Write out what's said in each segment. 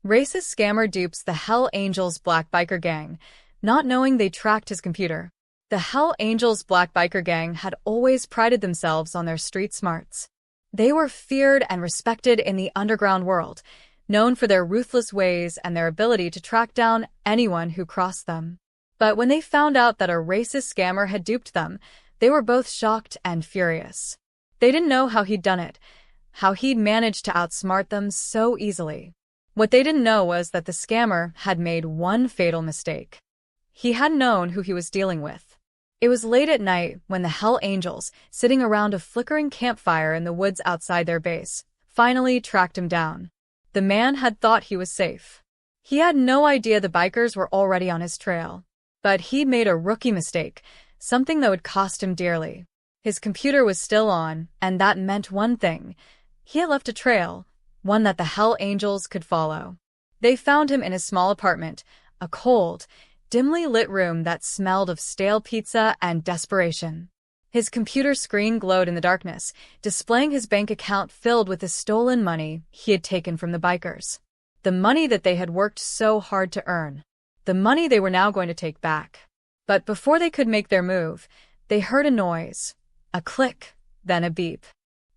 Racist scammer dupes the Hell Angels black biker gang, not knowing they tracked his computer. The Hell Angels black biker gang had always prided themselves on their street smarts. They were feared and respected in the underground world, known for their ruthless ways and their ability to track down anyone who crossed them. But when they found out that a racist scammer had duped them, they were both shocked and furious. They didn't know how he'd done it, how he'd managed to outsmart them so easily. What they didn't know was that the scammer had made one fatal mistake. He hadn't known who he was dealing with. It was late at night when the Hell Angels, sitting around a flickering campfire in the woods outside their base, finally tracked him down. The man had thought he was safe. He had no idea the bikers were already on his trail. But he'd made a rookie mistake, something that would cost him dearly. His computer was still on, and that meant one thing. He had left a trail, one that the Hell Angels could follow. They found him in his small apartment, a cold, dimly lit room that smelled of stale pizza and desperation. His computer screen glowed in the darkness, displaying his bank account filled with the stolen money he had taken from the bikers. The money that they had worked so hard to earn. The money they were now going to take back. But before they could make their move, they heard a noise, a click, then a beep.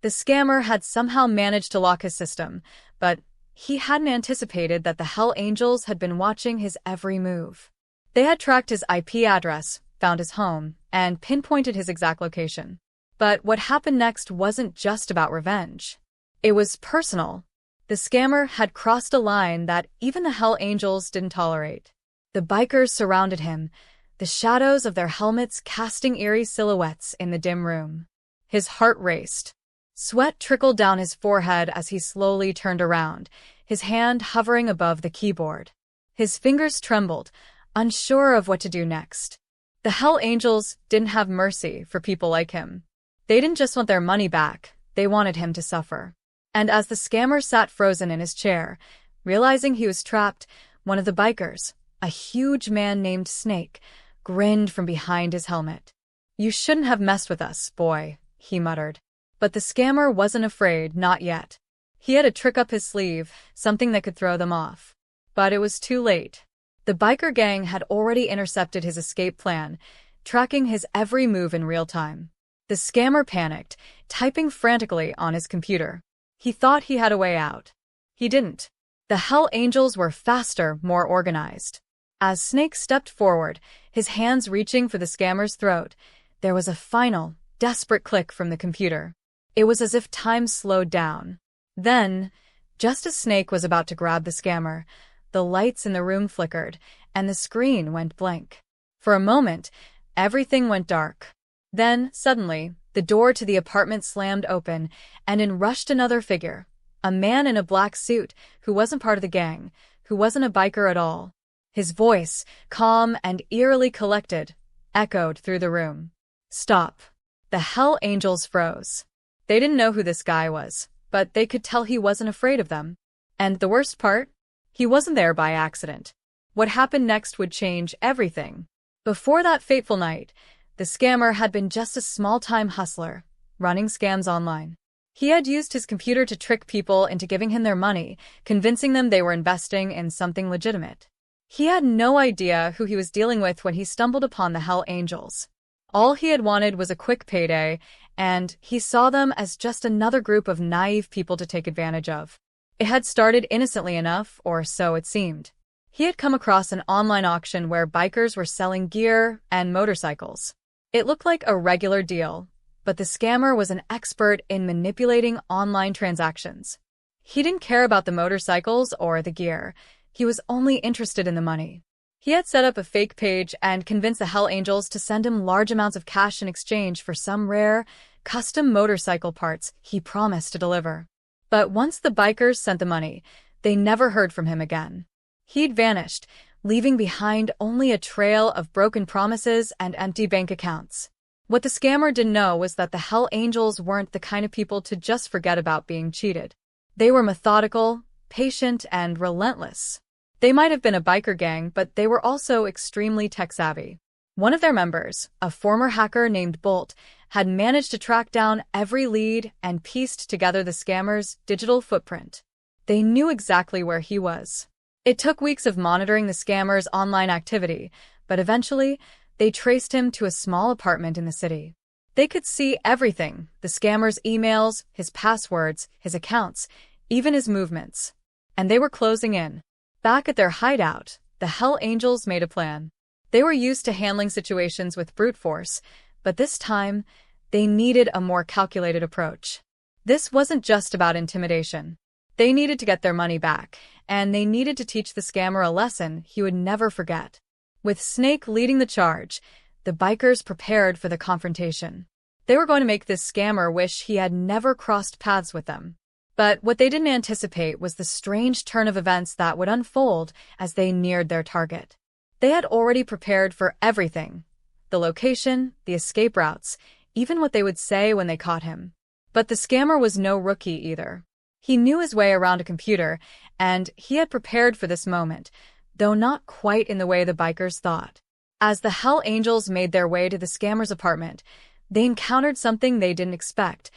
The scammer had somehow managed to lock his system, but he hadn't anticipated that the Hell Angels had been watching his every move. They had tracked his IP address, found his home, and pinpointed his exact location. But what happened next wasn't just about revenge. It was personal. The scammer had crossed a line that even the Hell Angels didn't tolerate. The bikers surrounded him, the shadows of their helmets casting eerie silhouettes in the dim room. His heart raced. Sweat trickled down his forehead as he slowly turned around, his hand hovering above the keyboard. His fingers trembled, unsure of what to do next. The Hell Angels didn't have mercy for people like him. They didn't just want their money back, they wanted him to suffer. And as the scammer sat frozen in his chair, realizing he was trapped, one of the bikers, a huge man named Snake, grinned from behind his helmet. "You shouldn't have messed with us, boy," he muttered. But the scammer wasn't afraid, not yet. He had a trick up his sleeve, something that could throw them off. But it was too late. The biker gang had already intercepted his escape plan, tracking his every move in real time. The scammer panicked, typing frantically on his computer. He thought he had a way out. He didn't. The Hell Angels were faster, more organized. As Snake stepped forward, his hands reaching for the scammer's throat, there was a final, desperate click from the computer. It was as if time slowed down. Then, just as Snake was about to grab the scammer, the lights in the room flickered, and the screen went blank. For a moment, everything went dark. Then, suddenly, the door to the apartment slammed open, and in rushed another figure, a man in a black suit, who wasn't part of the gang, who wasn't a biker at all. His voice, calm and eerily collected, echoed through the room. "Stop." The Hell Angels froze. They didn't know who this guy was, but they could tell he wasn't afraid of them. And the worst part? He wasn't there by accident. What happened next would change everything. Before that fateful night, the scammer had been just a small-time hustler, running scams online. He had used his computer to trick people into giving him their money, convincing them they were investing in something legitimate. He had no idea who he was dealing with when he stumbled upon the Hell Angels. All he had wanted was a quick payday, and he saw them as just another group of naive people to take advantage of. It had started innocently enough, or so it seemed. He had come across an online auction where bikers were selling gear and motorcycles. It looked like a regular deal, but the scammer was an expert in manipulating online transactions. He didn't care about the motorcycles or the gear. He was only interested in the money. He had set up a fake page and convinced the Hell Angels to send him large amounts of cash in exchange for some rare, custom motorcycle parts he promised to deliver. But once the bikers sent the money, they never heard from him again. He'd vanished, leaving behind only a trail of broken promises and empty bank accounts. What the scammer didn't know was that the Hell Angels weren't the kind of people to just forget about being cheated. They were methodical, patient, and relentless. They might have been a biker gang, but they were also extremely tech-savvy. One of their members, a former hacker named Bolt, had managed to track down every lead and pieced together the scammer's digital footprint. They knew exactly where he was. It took weeks of monitoring the scammer's online activity, but eventually, they traced him to a small apartment in the city. They could see everything: the scammer's emails, his passwords, his accounts, even his movements. And they were closing in. Back at their hideout, the Hell Angels made a plan. They were used to handling situations with brute force, but this time, they needed a more calculated approach. This wasn't just about intimidation. They needed to get their money back, and they needed to teach the scammer a lesson he would never forget. With Snake leading the charge, the bikers prepared for the confrontation. They were going to make this scammer wish he had never crossed paths with them. But what they didn't anticipate was the strange turn of events that would unfold as they neared their target. They had already prepared for everything: the location, the escape routes, even what they would say when they caught him. But the scammer was no rookie either. He knew his way around a computer, and he had prepared for this moment, though not quite in the way the bikers thought. As the Hell Angels made their way to the scammer's apartment, they encountered something they didn't expect,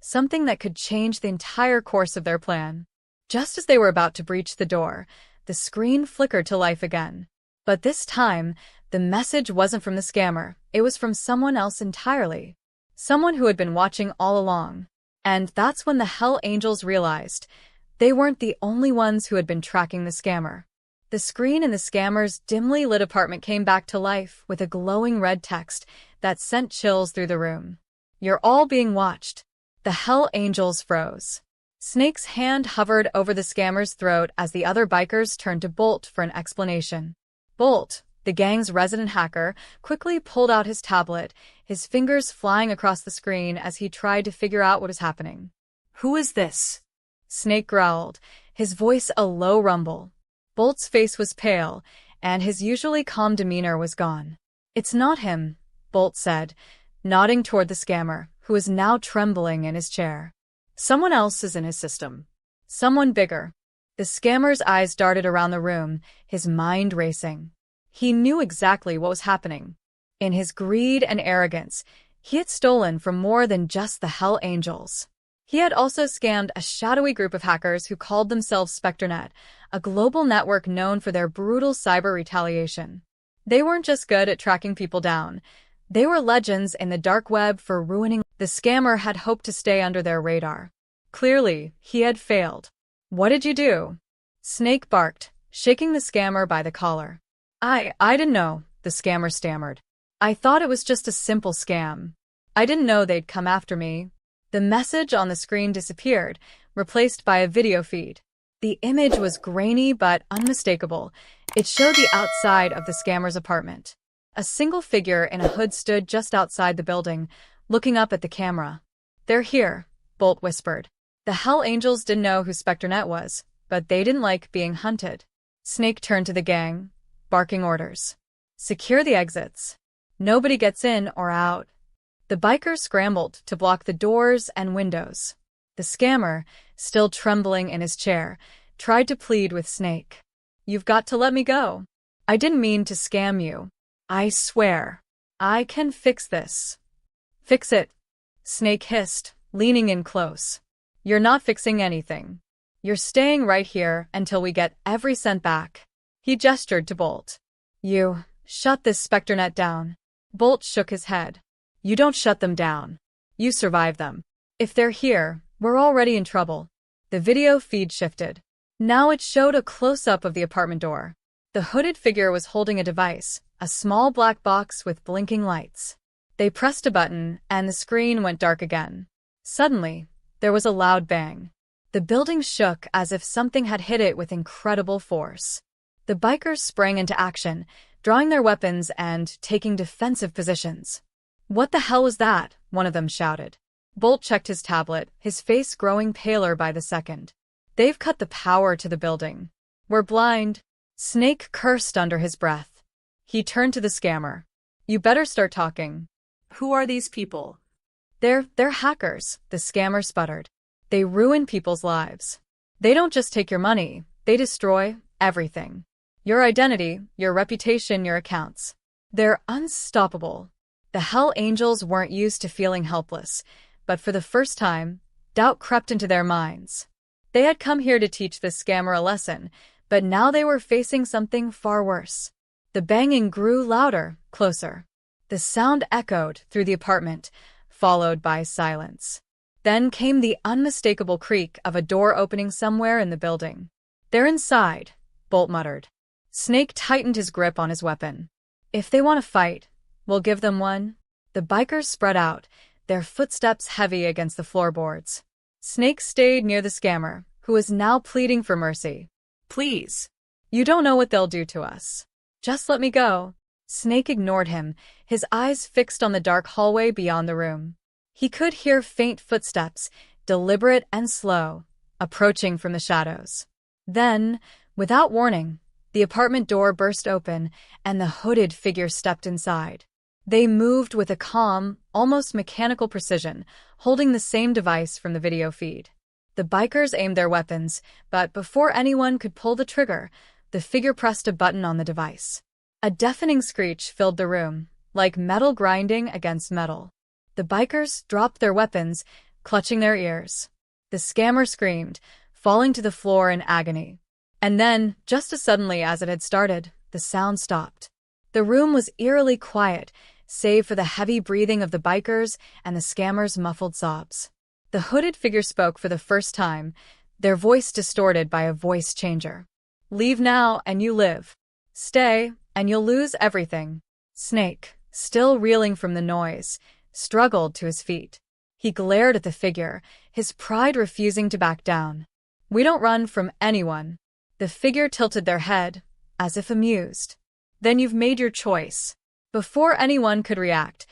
something that could change the entire course of their plan. Just as they were about to breach the door, the screen flickered to life again. But this time, the message wasn't from the scammer, it was from someone else entirely. Someone who had been watching all along. And that's when the Hell Angels realized they weren't the only ones who had been tracking the scammer. The screen in the scammer's dimly lit apartment came back to life with a glowing red text that sent chills through the room. "You're all being watched." The Hell Angels froze. Snake's hand hovered over the scammer's throat as the other bikers turned to Bolt for an explanation. Bolt, the gang's resident hacker, quickly pulled out his tablet, his fingers flying across the screen as he tried to figure out what was happening. "Who is this?" Snake growled, his voice a low rumble. Bolt's face was pale, and his usually calm demeanor was gone. "It's not him," Bolt said, nodding toward the scammer, who was now trembling in his chair. "Someone else is in his system. Someone bigger." The scammer's eyes darted around the room, his mind racing. He knew exactly what was happening. In his greed and arrogance, he had stolen from more than just the Hell Angels. He had also scammed a shadowy group of hackers who called themselves Spectronet, a global network known for their brutal cyber retaliation. They weren't just good at tracking people down. They were legends in the dark web for ruining. The scammer had hoped to stay under their radar. Clearly, he had failed. "What did you do?" Snake barked, shaking the scammer by the collar. I didn't know," the scammer stammered. "I thought it was just a simple scam. I didn't know they'd come after me." The message on the screen disappeared, replaced by a video feed. The image was grainy but unmistakable. It showed the outside of the scammer's apartment. A single figure in a hood stood just outside the building, looking up at the camera. "They're here," Bolt whispered. The Hell Angels didn't know who Spectronet was, but they didn't like being hunted. Snake turned to the gang, barking orders. "Secure the exits. Nobody gets in or out." The bikers scrambled to block the doors and windows. The scammer, still trembling in his chair, tried to plead with Snake. "You've got to let me go. I didn't mean to scam you. I swear. I can fix this." "Fix it," Snake hissed, leaning in close. "You're not fixing anything. You're staying right here until we get every cent back." He gestured to Bolt. "You shut this Spectronet down." Bolt shook his head. "You don't shut them down. You survive them. If they're here, we're already in trouble." The video feed shifted. Now it showed a close-up of the apartment door. The hooded figure was holding a device, a small black box with blinking lights. They pressed a button, and the screen went dark again. Suddenly, there was a loud bang. The building shook as if something had hit it with incredible force. The bikers sprang into action, drawing their weapons and taking defensive positions. "What the hell was that?" one of them shouted. Bolt checked his tablet, his face growing paler by the second. "They've cut the power to the building. We're blind." Snake cursed under his breath. He turned to the scammer. "You better start talking." "Who are these people?" They're hackers," the scammer sputtered. "They ruin people's lives. They don't just take your money, they destroy everything. Your identity, your reputation, your accounts. They're unstoppable." The Hell Angels weren't used to feeling helpless, but for the first time, doubt crept into their minds. They had come here to teach this scammer a lesson, But now they were facing something far worse. The banging grew louder, closer. The sound echoed through the apartment, followed by silence. Then came the unmistakable creak of a door opening somewhere in the building. "They're inside," Bolt muttered. Snake tightened his grip on his weapon. "If they want to fight, we'll give them one." The bikers spread out, their footsteps heavy against the floorboards. Snake stayed near the scammer, who was now pleading for mercy. Please. "You don't know what they'll do to us. Just let me go." Snake ignored him, his eyes fixed on the dark hallway beyond the room. He could hear faint footsteps, deliberate and slow, approaching from the shadows. Then, without warning, the apartment door burst open, and the hooded figure stepped inside. They moved with a calm, almost mechanical precision, holding the same device from the video feed. The bikers aimed their weapons, but before anyone could pull the trigger, the figure pressed a button on the device. A deafening screech filled the room, like metal grinding against metal. The bikers dropped their weapons, clutching their ears. The scammer screamed, falling to the floor in agony. And then, just as suddenly as it had started, the sound stopped. The room was eerily quiet, save for the heavy breathing of the bikers and the scammer's muffled sobs. The hooded figure spoke for the first time, their voice distorted by a voice changer. "Leave now and you live. Stay and you'll lose everything." Snake, still reeling from the noise, struggled to his feet. He glared at the figure, his pride refusing to back down. "We don't run from anyone." The figure tilted their head, as if amused. "Then you've made your choice." Before anyone could react,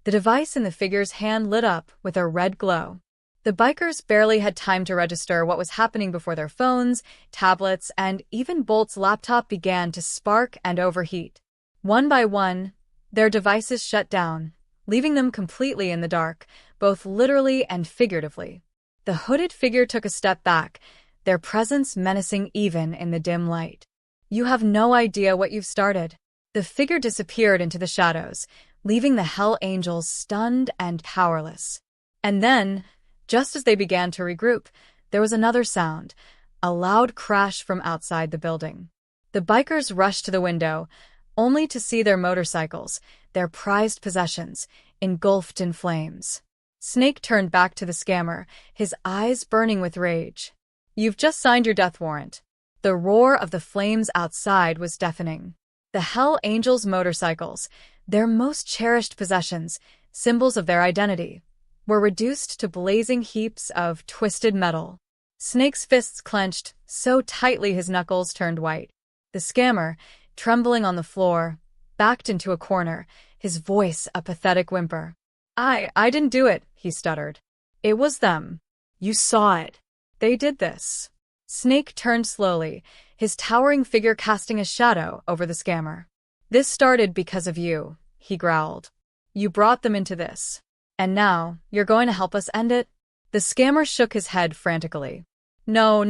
the device in the figure's hand lit up with a red glow. The bikers barely had time to register what was happening before their phones, tablets, and even Bolt's laptop began to spark and overheat. One by one, their devices shut down, leaving them completely in the dark, both literally and figuratively. The hooded figure took a step back, their presence menacing even in the dim light. "You have no idea what you've started." The figure disappeared into the shadows, leaving the Hell Angels stunned and powerless. And then, just as they began to regroup, there was another sound, a loud crash from outside the building. The bikers rushed to the window, only to see their motorcycles, their prized possessions, engulfed in flames. Snake turned back to the scammer, his eyes burning with rage. "You've just signed your death warrant." The roar of the flames outside was deafening. The Hell Angels' motorcycles, their most cherished possessions, symbols of their identity, were reduced to blazing heaps of twisted metal. Snake's fists clenched so tightly his knuckles turned white. The scammer, trembling on the floor, backed into a corner, his voice a pathetic whimper. I didn't do it," he stuttered. "It was them. You saw it. They did this." Snake turned slowly, his towering figure casting a shadow over the scammer. "This started because of you," he growled. "You brought them into this. And now, you're going to help us end it?" The scammer shook his head frantically. No.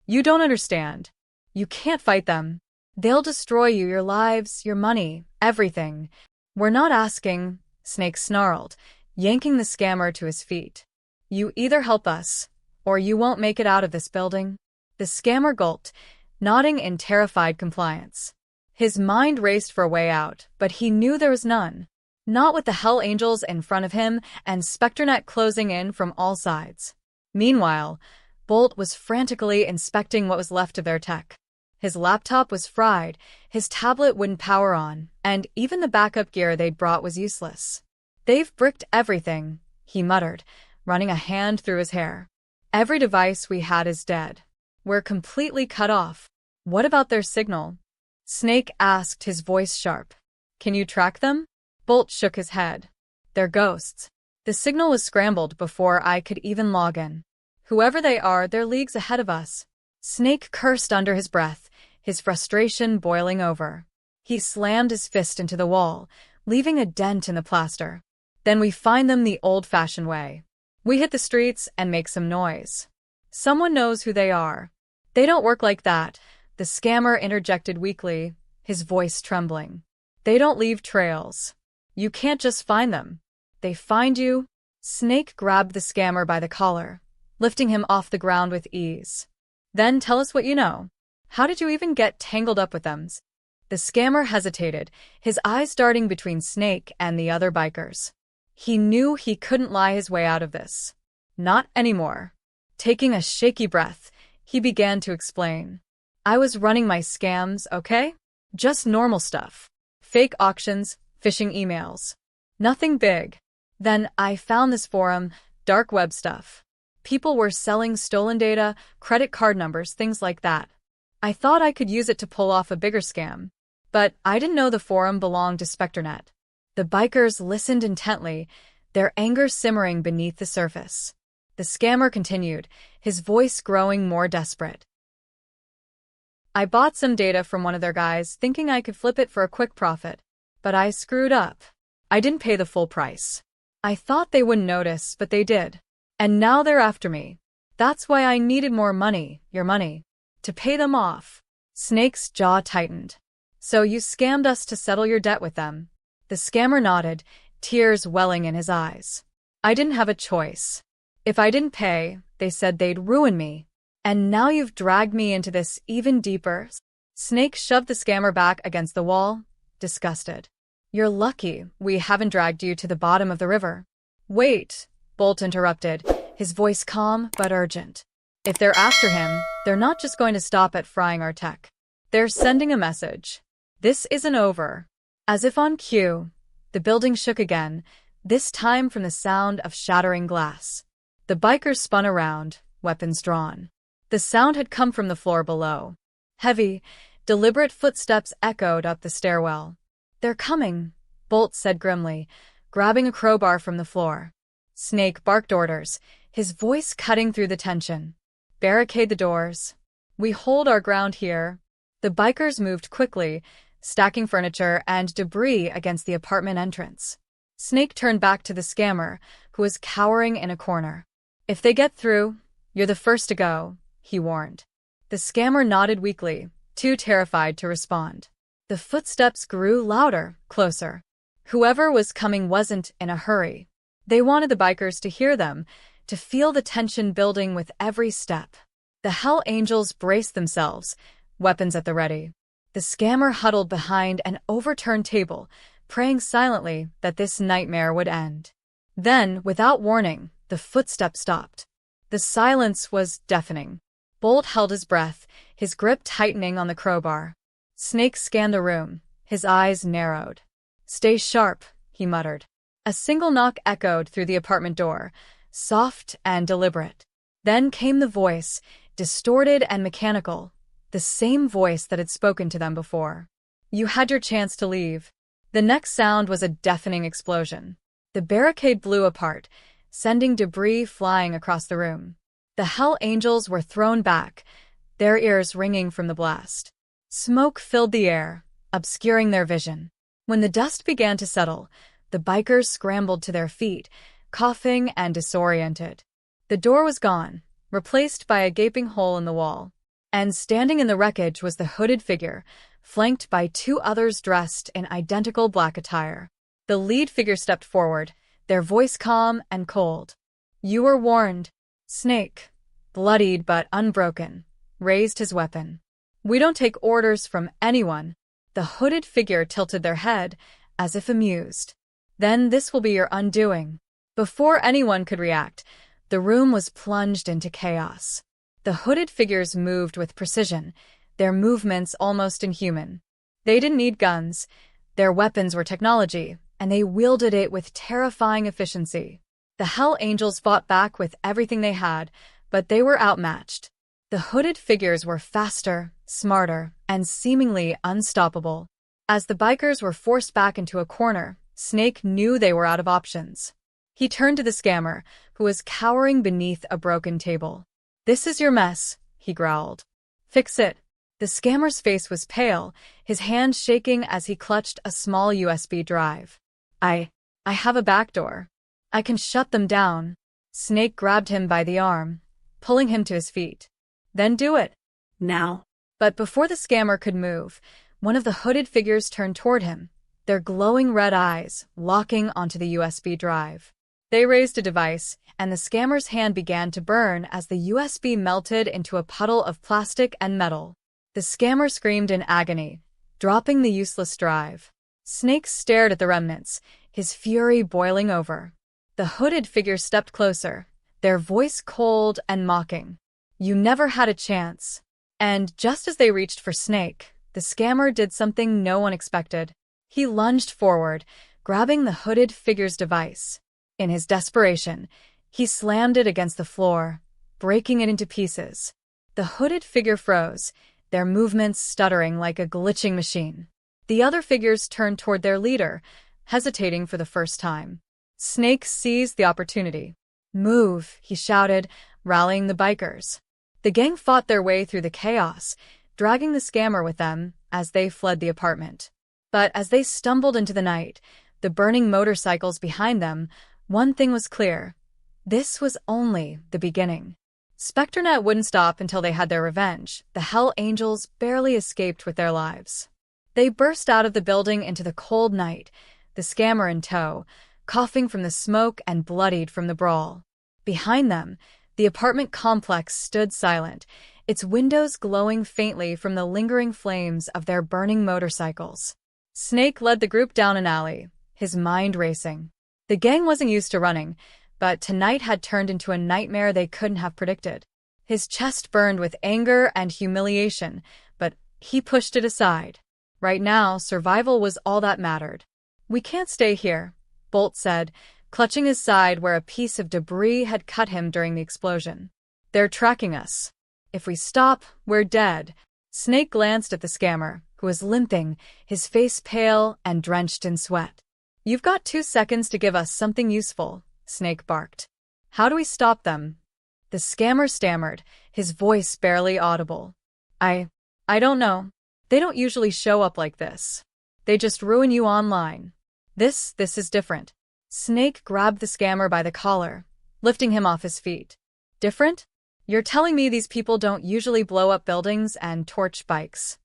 You don't understand. You can't fight them. They'll destroy you, your lives, your money, everything. We're not asking," Snake snarled, yanking the scammer to his feet. "You either help us, or you won't make it out of this building." The scammer gulped, nodding in terrified compliance. His mind raced for a way out, but he knew there was none. Not with the Hell Angels in front of him and Spectronet closing in from all sides. Meanwhile, Bolt was frantically inspecting what was left of their tech. His laptop was fried, his tablet wouldn't power on, and even the backup gear they'd brought was useless. "They've bricked everything," he muttered, running a hand through his hair. "Every device we had is dead. We're completely cut off." "What about their signal?" Snake asked, his voice sharp. "Can you track them?" Bolt shook his head. "They're ghosts. The signal was scrambled before I could even log in. Whoever they are, they're leagues ahead of us." Snake cursed under his breath, his frustration boiling over. He slammed his fist into the wall, leaving a dent in the plaster. "Then we find them the old-fashioned way. We hit the streets and make some noise. Someone knows who they are." "They don't work like that," the scammer interjected weakly, his voice trembling. "They don't leave trails. You can't just find them. They find you." Snake grabbed the scammer by the collar, lifting him off the ground with ease. "Then tell us what you know." How did you even get tangled up with them? The scammer hesitated, his eyes darting between Snake and the other bikers. He knew he couldn't lie his way out of this. Not anymore. Taking a shaky breath, he began to explain. I was running my scams, okay? Just normal stuff. Fake auctions, phishing emails. Nothing big. Then I found this forum, dark web stuff. People were selling stolen data, credit card numbers, things like that. I thought I could use it to pull off a bigger scam. But I didn't know the forum belonged to Spectronet. The bikers listened intently, their anger simmering beneath the surface. The scammer continued, his voice growing more desperate. I bought some data from one of their guys, thinking I could flip it for a quick profit. But I screwed up. I didn't pay the full price. I thought they wouldn't notice, but they did. And now they're after me. That's why I needed more money, your money, to pay them off. Snake's jaw tightened. So you scammed us to settle your debt with them? The scammer nodded, tears welling in his eyes. I didn't have a choice. If I didn't pay, they said they'd ruin me. And now you've dragged me into this even deeper. Snake shoved the scammer back against the wall, disgusted. You're lucky we haven't dragged you to the bottom of the river. Wait, Bolt interrupted, his voice calm but urgent. If they're after him, they're not just going to stop at frying our tech. They're sending a message. This isn't over. As if on cue, the building shook again, this time from the sound of shattering glass. The bikers spun around, weapons drawn. The sound had come from the floor below. Heavy, deliberate footsteps echoed up the stairwell. They're coming, Bolt said grimly, grabbing a crowbar from the floor. Snake barked orders, his voice cutting through the tension. Barricade the doors. We hold our ground here. The bikers moved quickly, stacking furniture and debris against the apartment entrance. Snake turned back to the scammer, who was cowering in a corner. If they get through, you're the first to go, he warned. The scammer nodded weakly, too terrified to respond. The footsteps grew louder, closer. Whoever was coming wasn't in a hurry. They wanted the bikers to hear them, to feel the tension building with every step. The Hell Angels braced themselves, weapons at the ready. The scammer huddled behind an overturned table, praying silently that this nightmare would end. Then, without warning, the footsteps stopped. The silence was deafening. Bolt held his breath, his grip tightening on the crowbar. Snake scanned the room, his eyes narrowed. Stay sharp, he muttered. A single knock echoed through the apartment door, soft and deliberate. Then came the voice, distorted and mechanical, the same voice that had spoken to them before. You had your chance to leave. The next sound was a deafening explosion. The barricade blew apart, sending debris flying across the room. The Hell Angels were thrown back, their ears ringing from the blast. Smoke filled the air, obscuring their vision. When the dust began to settle, the bikers scrambled to their feet, coughing and disoriented. The door was gone, replaced by a gaping hole in the wall. And standing in the wreckage was the hooded figure, flanked by two others dressed in identical black attire. The lead figure stepped forward, their voice calm and cold. You were warned. Snake, bloodied but unbroken, raised his weapon. We don't take orders from anyone. The hooded figure tilted their head, as if amused. Then this will be your undoing. Before anyone could react, the room was plunged into chaos. The hooded figures moved with precision, their movements almost inhuman. They didn't need guns. Their weapons were technology, and they wielded it with terrifying efficiency. The Hell Angels fought back with everything they had, but they were outmatched. The hooded figures were faster, smarter, and seemingly unstoppable. As the bikers were forced back into a corner, Snake knew they were out of options. He turned to the scammer, who was cowering beneath a broken table. This is your mess, he growled. Fix it. The scammer's face was pale, his hand shaking as he clutched a small USB drive. I have a backdoor. I can shut them down. Snake grabbed him by the arm, pulling him to his feet. Then do it. Now. But before the scammer could move, one of the hooded figures turned toward him, their glowing red eyes locking onto the USB drive. They raised a device, and the scammer's hand began to burn as the USB melted into a puddle of plastic and metal. The scammer screamed in agony, dropping the useless drive. Snake stared at the remnants, his fury boiling over. The hooded figure stepped closer, their voice cold and mocking. "You never had a chance." And just as they reached for Snake, the scammer did something no one expected. He lunged forward, grabbing the hooded figure's device. In his desperation, he slammed it against the floor, breaking it into pieces. The hooded figure froze, their movements stuttering like a glitching machine. The other figures turned toward their leader, hesitating for the first time. Snake seized the opportunity. "Move," he shouted, rallying the bikers. The gang fought their way through the chaos, dragging the scammer with them as they fled the apartment. But as they stumbled into the night, the burning motorcycles behind them, one thing was clear. This was only the beginning. Spectronet wouldn't stop until they had their revenge. The Hell Angels barely escaped with their lives. They burst out of the building into the cold night, the scammer in tow, coughing from the smoke and bloodied from the brawl. Behind them, the apartment complex stood silent, its windows glowing faintly from the lingering flames of their burning motorcycles. Snake led the group down an alley, his mind racing. The gang wasn't used to running, but tonight had turned into a nightmare they couldn't have predicted. His chest burned with anger and humiliation, but he pushed it aside. Right now, survival was all that mattered. "We can't stay here," Bolt said, clutching his side where a piece of debris had cut him during the explosion. "They're tracking us. If we stop, we're dead." Snake glanced at the scammer, who was limping, his face pale and drenched in sweat. "You've got 2 seconds to give us something useful," Snake barked. "How do we stop them?" The scammer stammered, his voice barely audible. I don't know. They don't usually show up like this. They just ruin you online. This is different." Snake grabbed the scammer by the collar, lifting him off his feet. "Different? You're telling me these people don't usually blow up buildings and torch bikes?"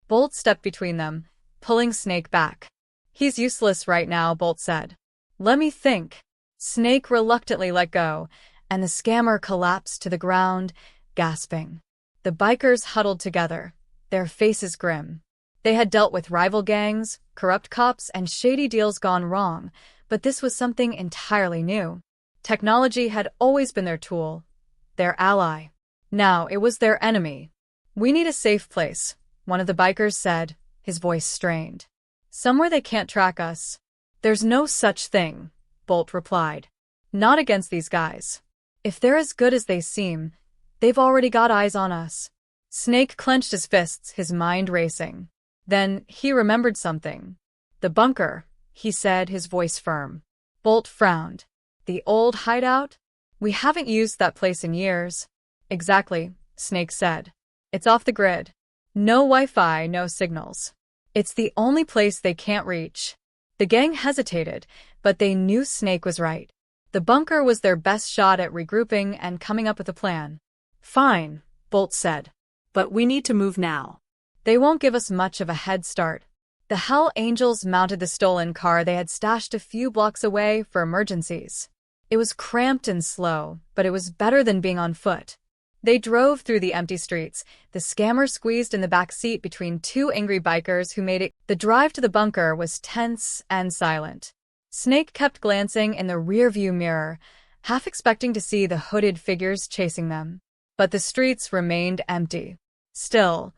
Bolt stepped between them, pulling Snake back. "He's useless right now," Bolt said. "Let me think." Snake reluctantly let go, and the scammer collapsed to the ground, gasping. The bikers huddled together, their faces grim. They had dealt with rival gangs, corrupt cops, and shady deals gone wrong, but this was something entirely new. Technology had always been their tool, their ally. Now it was their enemy. "We need a safe place," one of the bikers said, his voice strained. "Somewhere they can't track us." "There's no such thing," Bolt replied. "Not against these guys. If they're as good as they seem, they've already got eyes on us." Snake clenched his fists, his mind racing. Then he remembered something. "The bunker," he said, his voice firm. Bolt frowned. "The old hideout? We haven't used that place in years." "Exactly," Snake said. "It's off the grid. No Wi-Fi, no signals. It's the only place they can't reach." The gang hesitated, but they knew Snake was right. The bunker was their best shot at regrouping and coming up with a plan. "Fine," Bolt said. But we need to move now. "They won't give us much of a head start." The Hell Angels mounted the stolen car they had stashed a few blocks away for emergencies. It was cramped and slow, but it was better than being on foot. They drove through the empty streets, the scammer squeezed in the back seat between 2 angry bikers who made it. The drive to the bunker was tense and silent. Snake kept glancing in the rearview mirror, half expecting to see the hooded figures chasing them. But the streets remained empty. Still,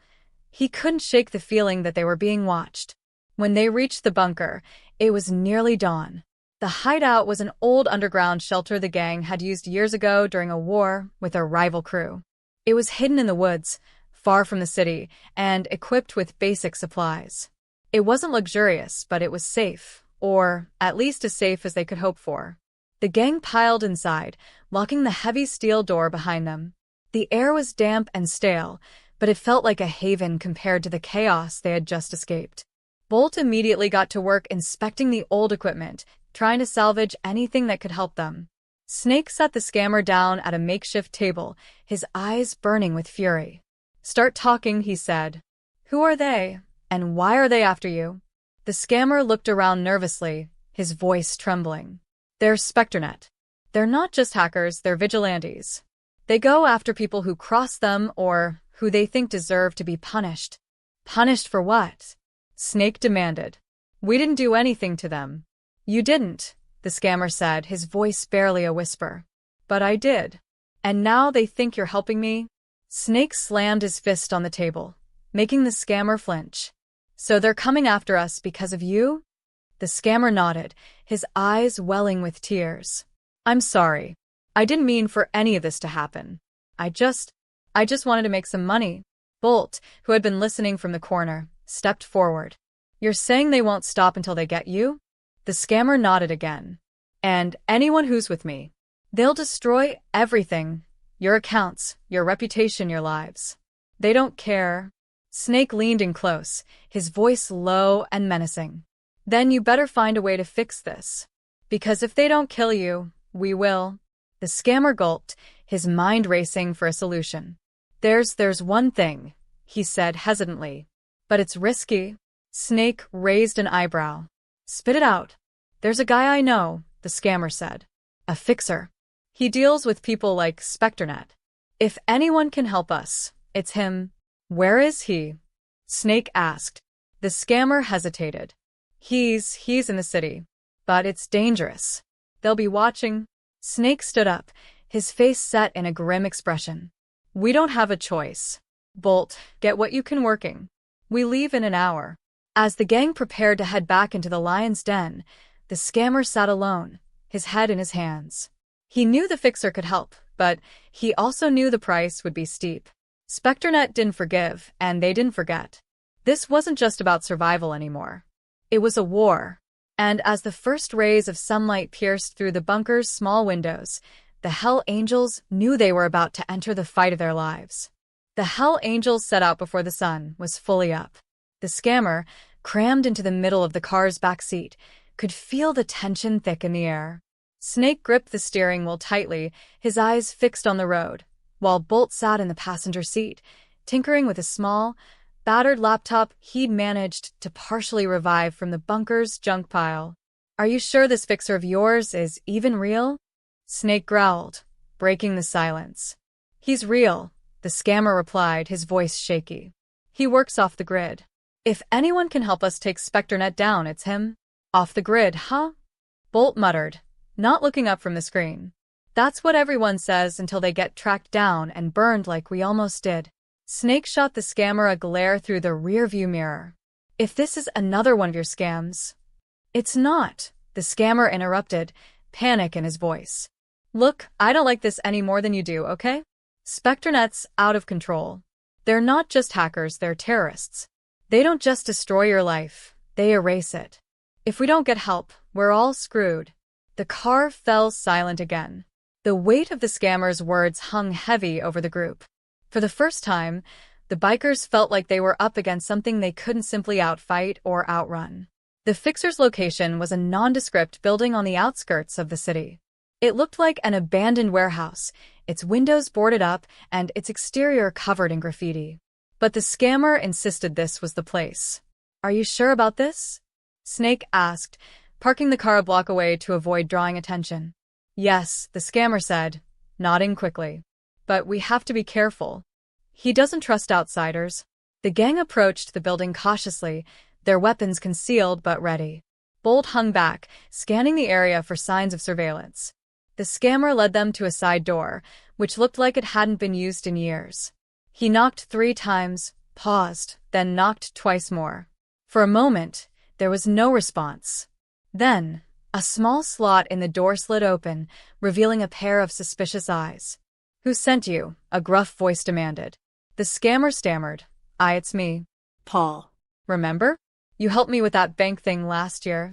he couldn't shake the feeling that they were being watched. When they reached the bunker, it was nearly dawn. The hideout was an old underground shelter the gang had used years ago during a war with a rival crew. It was hidden in the woods, far from the city, and equipped with basic supplies. It wasn't luxurious, but it was safe, or at least as safe as they could hope for. The gang piled inside, locking the heavy steel door behind them. The air was damp and stale, but it felt like a haven compared to the chaos they had just escaped. Bolt immediately got to work inspecting the old equipment, trying to salvage anything that could help them. Snake set the scammer down at a makeshift table, his eyes burning with fury. "Start talking," he said. "Who are they, and why are they after you?" The scammer looked around nervously, his voice trembling. "They're Spectronet. They're not just hackers, they're vigilantes. They go after people who cross them or who they think deserve to be punished. Punished for what? Snake demanded. We didn't do anything to them. You didn't, the scammer said, his voice barely a whisper. But I did. And now they think you're helping me? Snake slammed his fist on the table, making the scammer flinch. So they're coming after us because of you? The scammer nodded, his eyes welling with tears. I'm sorry. I didn't mean for any of this to happen. I just wanted to make some money. Bolt, who had been listening from the corner, stepped forward. You're saying they won't stop until they get you? The scammer nodded again. And anyone who's with me. They'll destroy everything. Your accounts, your reputation, your lives. They don't care. Snake leaned in close, his voice low and menacing. Then you better find a way to fix this. Because if they don't kill you, we will. The scammer gulped, his mind racing for a solution. There's one thing, he said hesitantly. But it's risky. Snake raised an eyebrow. Spit it out. There's a guy I know, the scammer said. A fixer. He deals with people like Spectronet. If anyone can help us, it's him. Where is he? Snake asked. The scammer hesitated. He's in the city. But it's dangerous. They'll be watching. Snake stood up, his face set in a grim expression. We don't have a choice. Bolt, get what you can working. We leave in an hour. As the gang prepared to head back into the lion's den, the scammer sat alone, his head in his hands. He knew the fixer could help, but he also knew the price would be steep. Spectronet didn't forgive, and they didn't forget. This wasn't just about survival anymore. It was a war. And as the first rays of sunlight pierced through the bunker's small windows, the Hell Angels knew they were about to enter the fight of their lives. The Hell Angels set out before the sun was fully up. The scammer, crammed into the middle of the car's back seat, could feel the tension thick in the air. Snake gripped the steering wheel tightly, his eyes fixed on the road, while Bolt sat in the passenger seat, tinkering with a small, battered laptop he'd managed to partially revive from the bunker's junk pile. Are you sure this fixer of yours is even real? Snake growled, breaking the silence. He's real, the scammer replied, his voice shaky. He works off the grid. If anyone can help us take Spectronet down, it's him. Off the grid, huh? Bolt muttered, not looking up from the screen. That's what everyone says until they get tracked down and burned like we almost did. Snake shot the scammer a glare through the rearview mirror. If this is another one of your scams. It's not, the scammer interrupted, panic in his voice. Look, I don't like this any more than you do, okay? Spectronet's out of control. They're not just hackers, they're terrorists. They don't just destroy your life, they erase it. If we don't get help, we're all screwed. The car fell silent again. The weight of the scammer's words hung heavy over the group. For the first time, the bikers felt like they were up against something they couldn't simply outfight or outrun. The fixer's location was a nondescript building on the outskirts of the city. It looked like an abandoned warehouse, its windows boarded up and its exterior covered in graffiti. But the scammer insisted this was the place. Are you sure about this? Snake asked, parking the car a block away to avoid drawing attention. Yes, the scammer said, nodding quickly. But we have to be careful. He doesn't trust outsiders. The gang approached the building cautiously, their weapons concealed but ready. Bolt hung back, scanning the area for signs of surveillance. The scammer led them to a side door, which looked like it hadn't been used in years. He knocked 3 times, paused, then knocked twice more. For a moment, there was no response. Then, a small slot in the door slid open, revealing a pair of suspicious eyes. Who sent you? A gruff voice demanded. The scammer stammered. It's me. Paul. Remember? You helped me with that bank thing last year.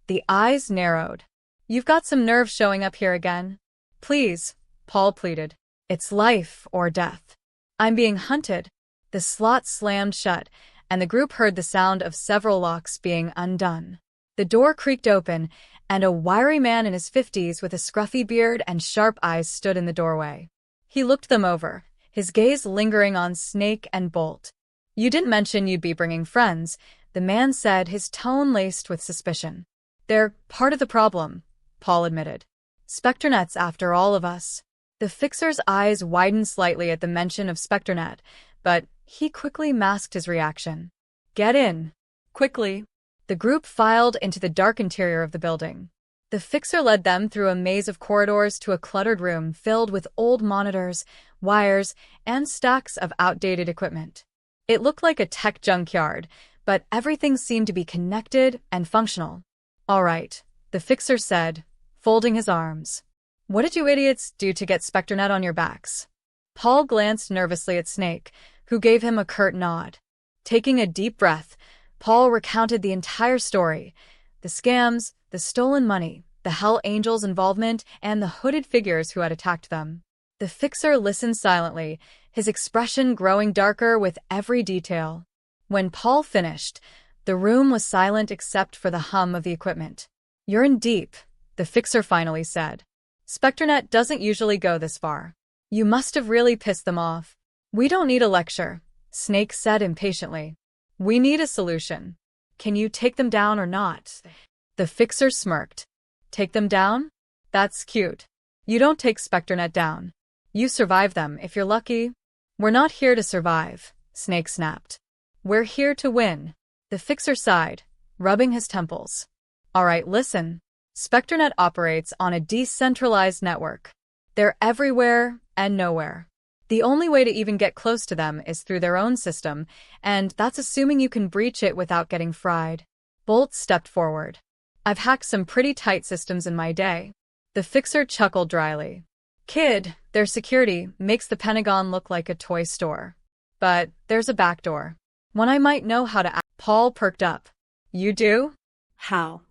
The eyes narrowed. You've got some nerve showing up here again. Please, Paul pleaded. It's life or death. I'm being hunted. The slot slammed shut, and the group heard the sound of several locks being undone. The door creaked open, and a wiry man in his 50s with a scruffy beard and sharp eyes stood in the doorway. He looked them over, his gaze lingering on Snake and Bolt. You didn't mention you'd be bringing friends, the man said, his tone laced with suspicion. They're part of the problem, Paul admitted. Spectronet's after all of us. The fixer's eyes widened slightly at the mention of Spectronet, but he quickly masked his reaction. "Get in. Quickly. The group filed into the dark interior of the building. The fixer led them through a maze of corridors to a cluttered room filled with old monitors, wires, and stacks of outdated equipment. It looked like a tech junkyard, but everything seemed to be connected and functional. "All right," the fixer said, folding his arms. "What did you idiots do to get Spectronet on your backs?" Paul glanced nervously at Snake, who gave him a curt nod. Taking a deep breath, Paul recounted the entire story: the scams, the stolen money, the Hell Angels' involvement, and the hooded figures who had attacked them. The fixer listened silently, his expression growing darker with every detail. When Paul finished, the room was silent except for the hum of the equipment. "You're in deep," the fixer finally said. "Spectronet doesn't usually go this far. You must have really pissed them off." "We don't need a lecture," Snake said impatiently. "We need a solution. Can you take them down or not?" The fixer smirked. "Take them down? That's cute. You don't take Spectronet down. You survive them if you're lucky." "We're not here to survive," Snake snapped. "We're here to win." The fixer sighed, rubbing his temples. "All right, listen. Spectronet operates on a decentralized network. They're everywhere and nowhere. The only way to even get close to them is through their own system, and that's assuming you can breach it without getting fried." Bolt stepped forward. "I've hacked some pretty tight systems in my day." The fixer chuckled dryly. "Kid, their security makes the Pentagon look like a toy store. But there's a backdoor. One I might know how to act." Paul perked up. "You do?" How?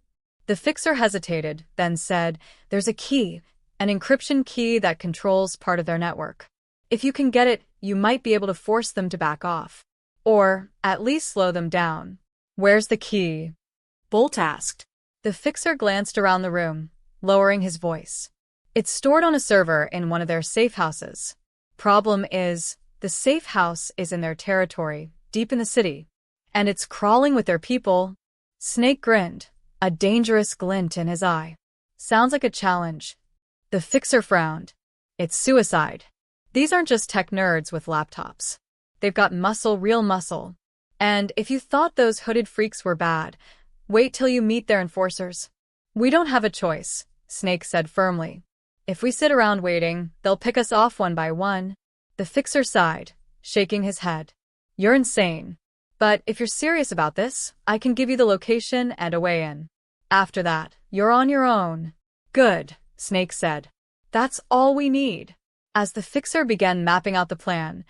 The fixer hesitated, then said, "There's a key, an encryption key that controls part of their network. If you can get it, you might be able to force them to back off. Or, at least slow them down." "Where's the key?" Bolt asked. The fixer glanced around the room, lowering his voice. "It's stored on a server in one of their safe houses. Problem is, the safe house is in their territory, deep in the city. And it's crawling with their people." Snake grinned, a dangerous glint in his eye. "Sounds like a challenge." The fixer frowned. "It's suicide. These aren't just tech nerds with laptops. They've got muscle, real muscle. And if you thought those hooded freaks were bad, wait till you meet their enforcers." "We don't have a choice," Snake said firmly. "If we sit around waiting, they'll pick us off one by one." The fixer sighed, shaking his head. "You're insane. But if you're serious about this, I can give you the location and a way in. After that, you're on your own." "Good," Snake said. "That's all we need." As the fixer began mapping out the plan,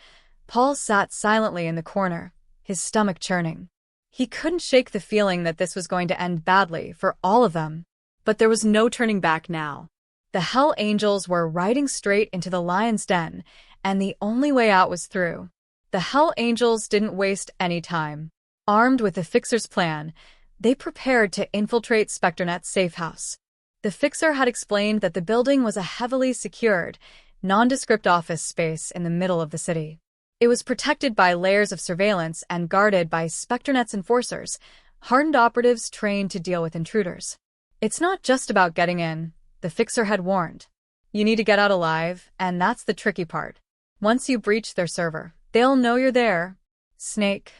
Paul sat silently in the corner, his stomach churning. He couldn't shake the feeling that this was going to end badly for all of them. But there was no turning back now. The Hell Angels were riding straight into the lion's den, and the only way out was through. The Hell Angels didn't waste any time. Armed with the fixer's plan, they prepared to infiltrate Spectronet's safe house. The fixer had explained that the building was a heavily secured, nondescript office space in the middle of the city. It was protected by layers of surveillance and guarded by Spectronet's enforcers, hardened operatives trained to deal with intruders. "It's not just about getting in," the fixer had warned. "You need to get out alive, and that's the tricky part. Once you breach their server, they'll know you're there." Snake,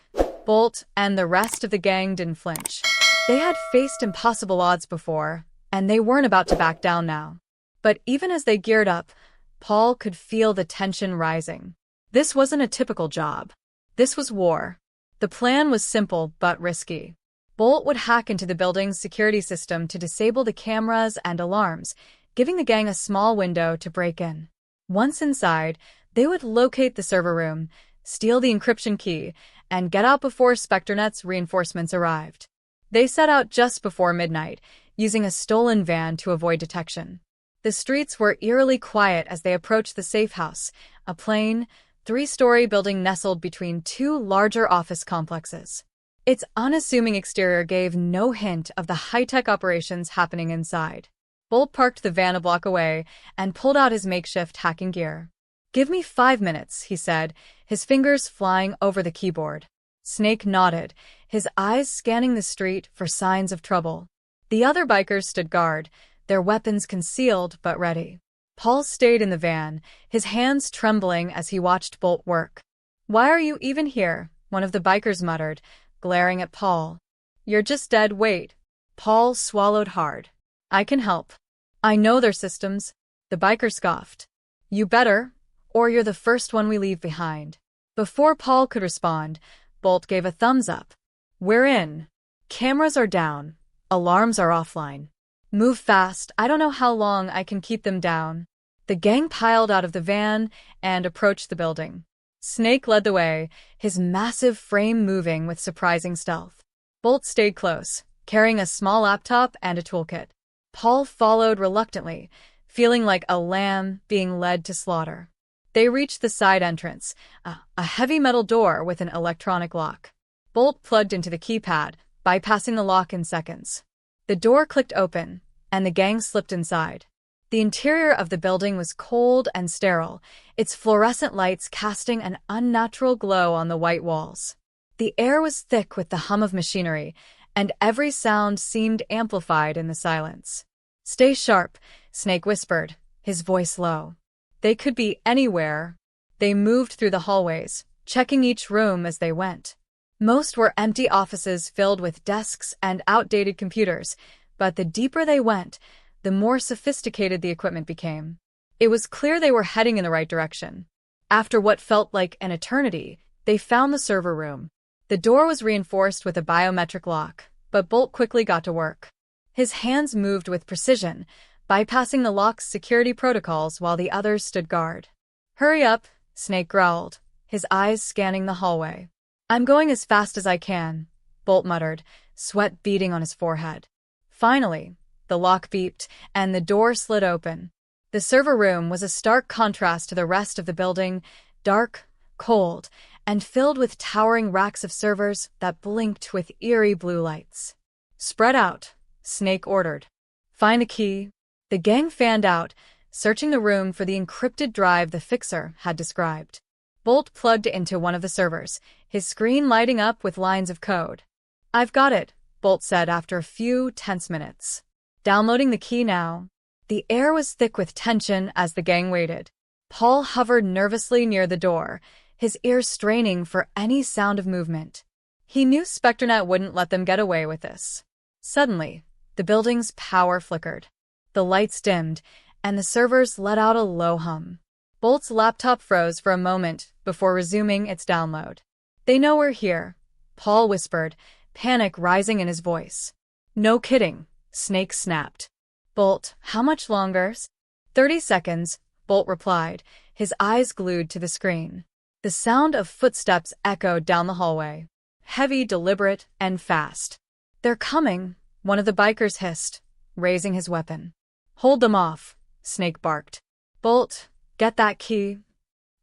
Bolt, and the rest of the gang didn't flinch. They had faced impossible odds before, and they weren't about to back down now. But even as they geared up, Paul could feel the tension rising. This wasn't a typical job. This was war. The plan was simple but risky. Bolt would hack into the building's security system to disable the cameras and alarms, giving the gang a small window to break in. Once inside, they would locate the server room, steal the encryption key, and get out before Spectronet's reinforcements arrived. They set out just before midnight, using a stolen van to avoid detection. The streets were eerily quiet as they approached the safe house, a plain, three-story building nestled between two larger office complexes. Its unassuming exterior gave no hint of the high-tech operations happening inside. Bolt parked the van a block away and pulled out his makeshift hacking gear. "Give me 5 minutes," he said, his fingers flying over the keyboard. Snake nodded, his eyes scanning the street for signs of trouble. The other bikers stood guard, their weapons concealed but ready. Paul stayed in the van, his hands trembling as he watched Bolt work. "Why are you even here?" one of the bikers muttered, glaring at Paul. "You're just dead weight." Paul swallowed hard. "I can help. I know their systems." The biker scoffed. "You better, or you're the first one we leave behind." Before Paul could respond, Bolt gave a thumbs up. "We're in. Cameras are down. Alarms are offline. Move fast. I don't know how long I can keep them down." The gang piled out of the van and approached the building. Snake led the way, his massive frame moving with surprising stealth. Bolt stayed close, carrying a small laptop and a toolkit. Paul followed reluctantly, feeling like a lamb being led to slaughter. They reached the side entrance, a heavy metal door with an electronic lock. Bolt plugged into the keypad, bypassing the lock in seconds. The door clicked open, and the gang slipped inside. The interior of the building was cold and sterile, its fluorescent lights casting an unnatural glow on the white walls. The air was thick with the hum of machinery, and every sound seemed amplified in the silence. "Stay sharp," Snake whispered, his voice low. They could be anywhere. They moved through the hallways, checking each room as they went. Most were empty offices filled with desks and outdated computers, but the deeper they went, the more sophisticated the equipment became. It was clear they were heading in the right direction. After what felt like an eternity, they found the server room. The door was reinforced with a biometric lock, but Bolt quickly got to work. His hands moved with precision, bypassing the lock's security protocols while the others stood guard. "Hurry up," Snake growled, his eyes scanning the hallway. "I'm going as fast as I can," Bolt muttered, sweat beading on his forehead. Finally, the lock beeped, and the door slid open. The server room was a stark contrast to the rest of the building, dark, cold, and filled with towering racks of servers that blinked with eerie blue lights. "Spread out," Snake ordered. "Find the key." The gang fanned out, searching the room for the encrypted drive the fixer had described. Bolt plugged into one of the servers, his screen lighting up with lines of code. "I've got it," Bolt said after a few tense minutes. "Downloading the key now." The air was thick with tension as the gang waited. Paul hovered nervously near the door, his ears straining for any sound of movement. He knew Spectronet wouldn't let them get away with this. Suddenly, the building's power flickered. The lights dimmed, and the servers let out a low hum. Bolt's laptop froze for a moment before resuming its download. "They know we're here," Paul whispered, panic rising in his voice. "No kidding," Snake snapped. "Bolt, how much longer?" 30 seconds, Bolt replied, his eyes glued to the screen. The sound of footsteps echoed down the hallway. Heavy, deliberate, and fast. "They're coming," one of the bikers hissed, raising his weapon. "Hold them off," Snake barked. "Bolt, get that key."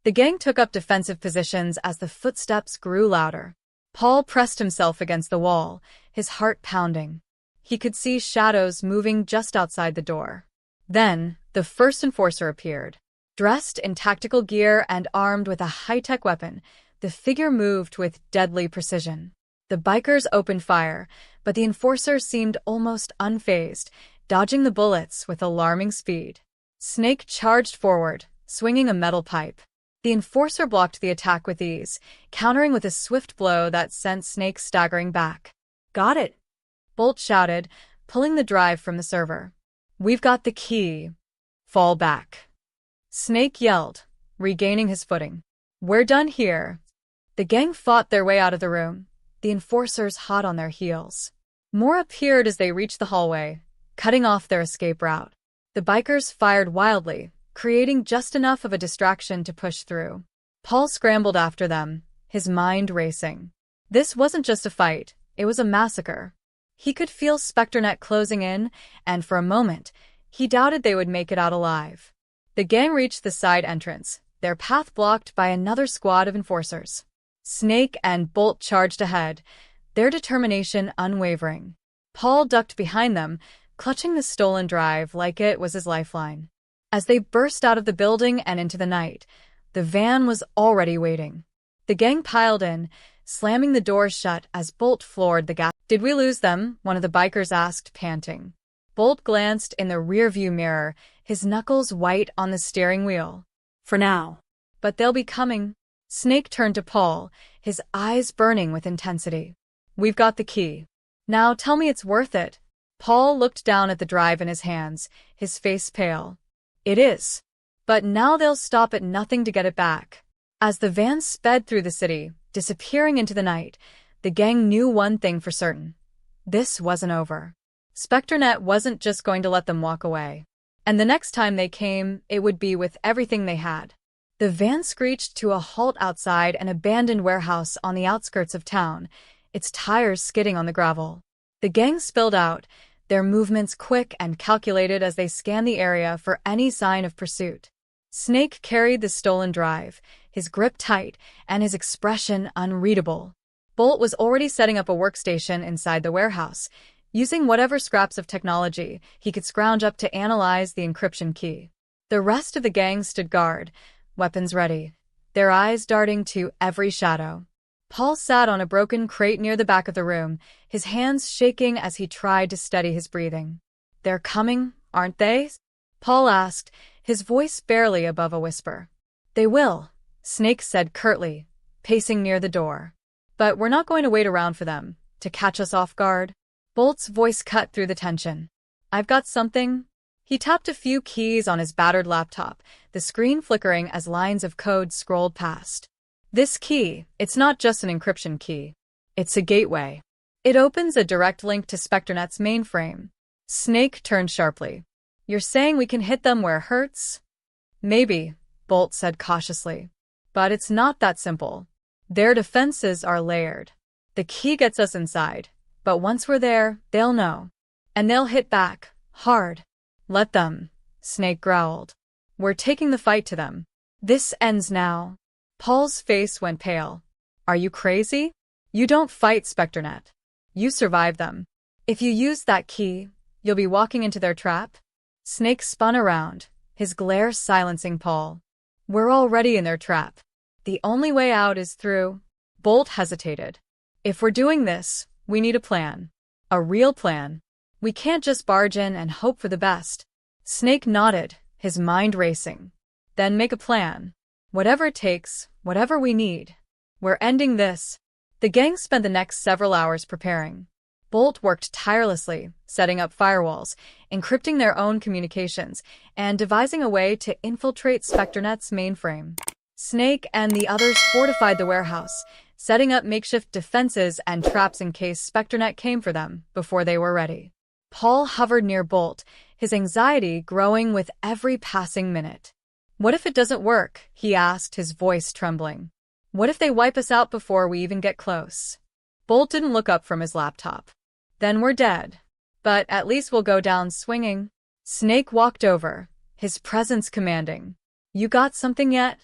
The gang took up defensive positions as the footsteps grew louder. Paul pressed himself against the wall, his heart pounding. He could see shadows moving just outside the door. Then, the first enforcer appeared. Dressed in tactical gear and armed with a high-tech weapon, the figure moved with deadly precision. The bikers opened fire, but the enforcer seemed almost unfazed, dodging the bullets with alarming speed. Snake charged forward, swinging a metal pipe. The enforcer blocked the attack with ease, countering with a swift blow that sent Snake staggering back. "Got it!" Bolt shouted, pulling the drive from the server. "We've got the key. Fall back." Snake yelled, regaining his footing. "We're done here." The gang fought their way out of the room, the enforcers hot on their heels. More appeared as they reached the hallway, cutting off their escape route. The bikers fired wildly, creating just enough of a distraction to push through. Paul scrambled after them, his mind racing. This wasn't just a fight, it was a massacre. He could feel Spectronet closing in, and for a moment, he doubted they would make it out alive. The gang reached the side entrance, their path blocked by another squad of enforcers. Snake and Bolt charged ahead, their determination unwavering. Paul ducked behind them, clutching the stolen drive like it was his lifeline. As they burst out of the building and into the night, the van was already waiting. The gang piled in, slamming the doors shut as Bolt floored the gas. "Did we lose them?" one of the bikers asked, panting. Bolt glanced in the rearview mirror, his knuckles white on the steering wheel. "For now. But they'll be coming." Snake turned to Paul, his eyes burning with intensity. We've got the key. Now tell me it's worth it. Paul looked down at the drive in his hands, his face pale. It is. But now they'll stop at nothing to get it back. As the van sped through the city, disappearing into the night, the gang knew one thing for certain. This wasn't over. Spectronet wasn't just going to let them walk away. And the next time they came, it would be with everything they had. The van screeched to a halt outside an abandoned warehouse on the outskirts of town, its tires skidding on the gravel. The gang spilled out, their movements quick and calculated as they scanned the area for any sign of pursuit. Snake carried the stolen drive, his grip tight and his expression unreadable. Bolt was already setting up a workstation inside the warehouse, using whatever scraps of technology he could scrounge up to analyze the encryption key. The rest of the gang stood guard, weapons ready, their eyes darting to every shadow. Paul sat on a broken crate near the back of the room, his hands shaking as he tried to steady his breathing. They're coming, aren't they? Paul asked, his voice barely above a whisper. They will, Snake said curtly, pacing near the door. But we're not going to wait around for them, to catch us off guard. Bolt's voice cut through the tension. I've got something. He tapped a few keys on his battered laptop, the screen flickering as lines of code scrolled past. This key, it's not just an encryption key. It's a gateway. It opens a direct link to Spectronet's mainframe. Snake turned sharply. You're saying we can hit them where it hurts? Maybe, Bolt said cautiously. But it's not that simple. Their defenses are layered. The key gets us inside, but once we're there, they'll know. And they'll hit back, hard. Let them, Snake growled. We're taking the fight to them. This ends now. Paul's face went pale. Are you crazy? You don't fight Spectronet. You survive them. If you use that key, you'll be walking into their trap? Snake spun around, his glare silencing Paul. We're already in their trap. The only way out is through. Bolt hesitated. If we're doing this, we need a plan. A real plan. We can't just barge in and hope for the best. Snake nodded, his mind racing. Then make a plan. Whatever it takes, whatever we need. We're ending this. The gang spent the next several hours preparing. Bolt worked tirelessly, setting up firewalls, encrypting their own communications, and devising a way to infiltrate Spectronet's mainframe. Snake and the others fortified the warehouse, setting up makeshift defenses and traps in case Spectronet came for them before they were ready. Paul hovered near Bolt, his anxiety growing with every passing minute. What if it doesn't work? He asked, his voice trembling. What if they wipe us out before we even get close? Bolt didn't look up from his laptop. Then we're dead. But at least we'll go down swinging. Snake walked over, his presence commanding. You got something yet?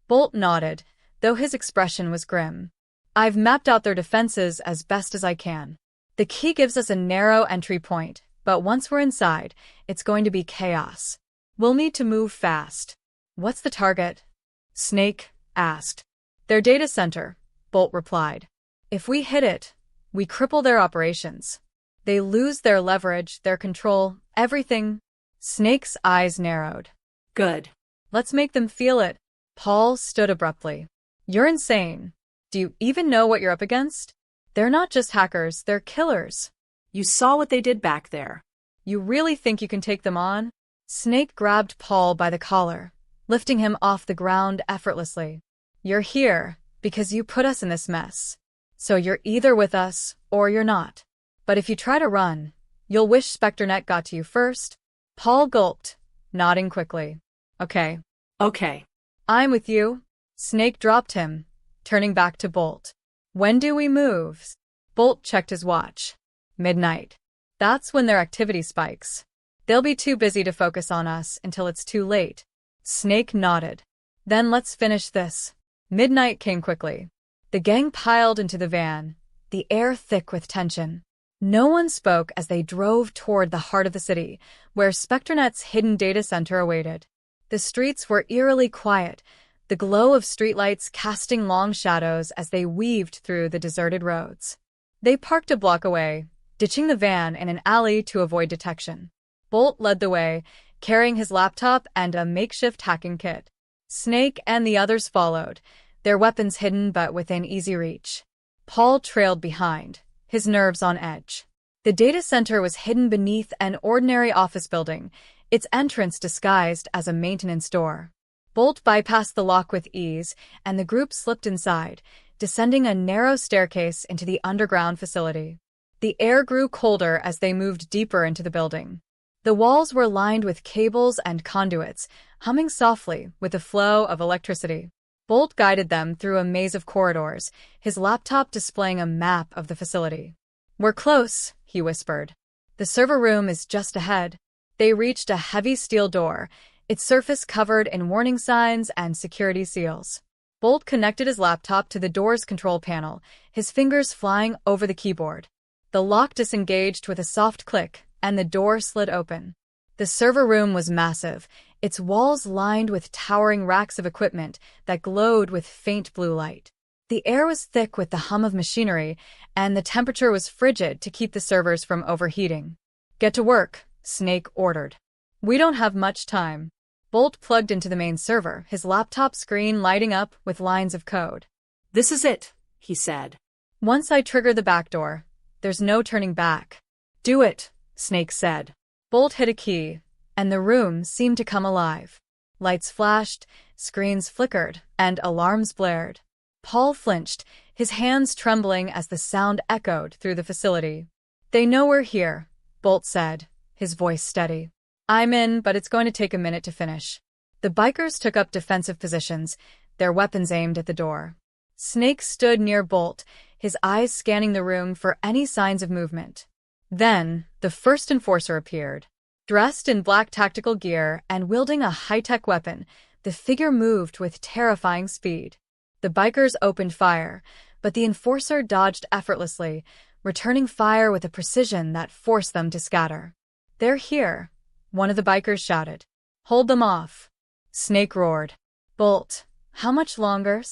Bolt nodded, though his expression was grim. I've mapped out their defenses as best as I can. The key gives us a narrow entry point, but once we're inside, it's going to be chaos. We'll need to move fast. What's the target? Snake asked. Their data center, Bolt replied. If we hit it, we cripple their operations. They lose their leverage, their control, everything. Snake's eyes narrowed. Good. Let's make them feel it. Paul stood abruptly. You're insane. Do you even know what you're up against? They're not just hackers, they're killers. You saw what they did back there. You really think you can take them on? Snake grabbed Paul by the collar, lifting him off the ground effortlessly. You're here because you put us in this mess. So you're either with us or you're not. But if you try to run, you'll wish Spectronet got to you first. Paul gulped, nodding quickly. Okay. Okay. I'm with you. Snake dropped him, turning back to Bolt. When do we move? Bolt checked his watch. Midnight. That's when their activity spikes. They'll be too busy to focus on us until it's too late. Snake nodded. Then let's finish this. Midnight came quickly. The gang piled into the van, the air thick with tension. No one spoke as they drove toward the heart of the city, where Spectronet's hidden data center awaited. The streets were eerily quiet, the glow of streetlights casting long shadows as they weaved through the deserted roads. They parked a block away, ditching the van in an alley to avoid detection. Bolt led the way, carrying his laptop and a makeshift hacking kit. Snake and the others followed, their weapons hidden but within easy reach. Paul trailed behind, his nerves on edge. The data center was hidden beneath an ordinary office building, its entrance disguised as a maintenance door. Bolt bypassed the lock with ease, and the group slipped inside, descending a narrow staircase into the underground facility. The air grew colder as they moved deeper into the building. The walls were lined with cables and conduits, humming softly with the flow of electricity. Bolt guided them through a maze of corridors, his laptop displaying a map of the facility. "We're close," he whispered. "The server room is just ahead." They reached a heavy steel door, its surface covered in warning signs and security seals. Bolt connected his laptop to the door's control panel, his fingers flying over the keyboard. The lock disengaged with a soft click, and the door slid open. The server room was massive, its walls lined with towering racks of equipment that glowed with faint blue light. The air was thick with the hum of machinery, and the temperature was frigid to keep the servers from overheating. "Get to work," Snake ordered. "We don't have much time." Bolt plugged into the main server, his laptop screen lighting up with lines of code. "This is it," he said. "Once I trigger the back door, there's no turning back." "Do it," Snake said. Bolt hit a key, and the room seemed to come alive. Lights flashed, screens flickered, and alarms blared. Paul flinched, his hands trembling as the sound echoed through the facility. "They know we're here," Bolt said, his voice steady. "I'm in, but it's going to take a minute to finish." The bikers took up defensive positions, their weapons aimed at the door. Snake stood near Bolt, his eyes scanning the room for any signs of movement. Then, the first enforcer appeared. Dressed in black tactical gear and wielding a high-tech weapon, the figure moved with terrifying speed. The bikers opened fire, but the enforcer dodged effortlessly, returning fire with a precision that forced them to scatter. "They're here," one of the bikers shouted. "Hold them off." Snake roared. "Bolt, how much longer?"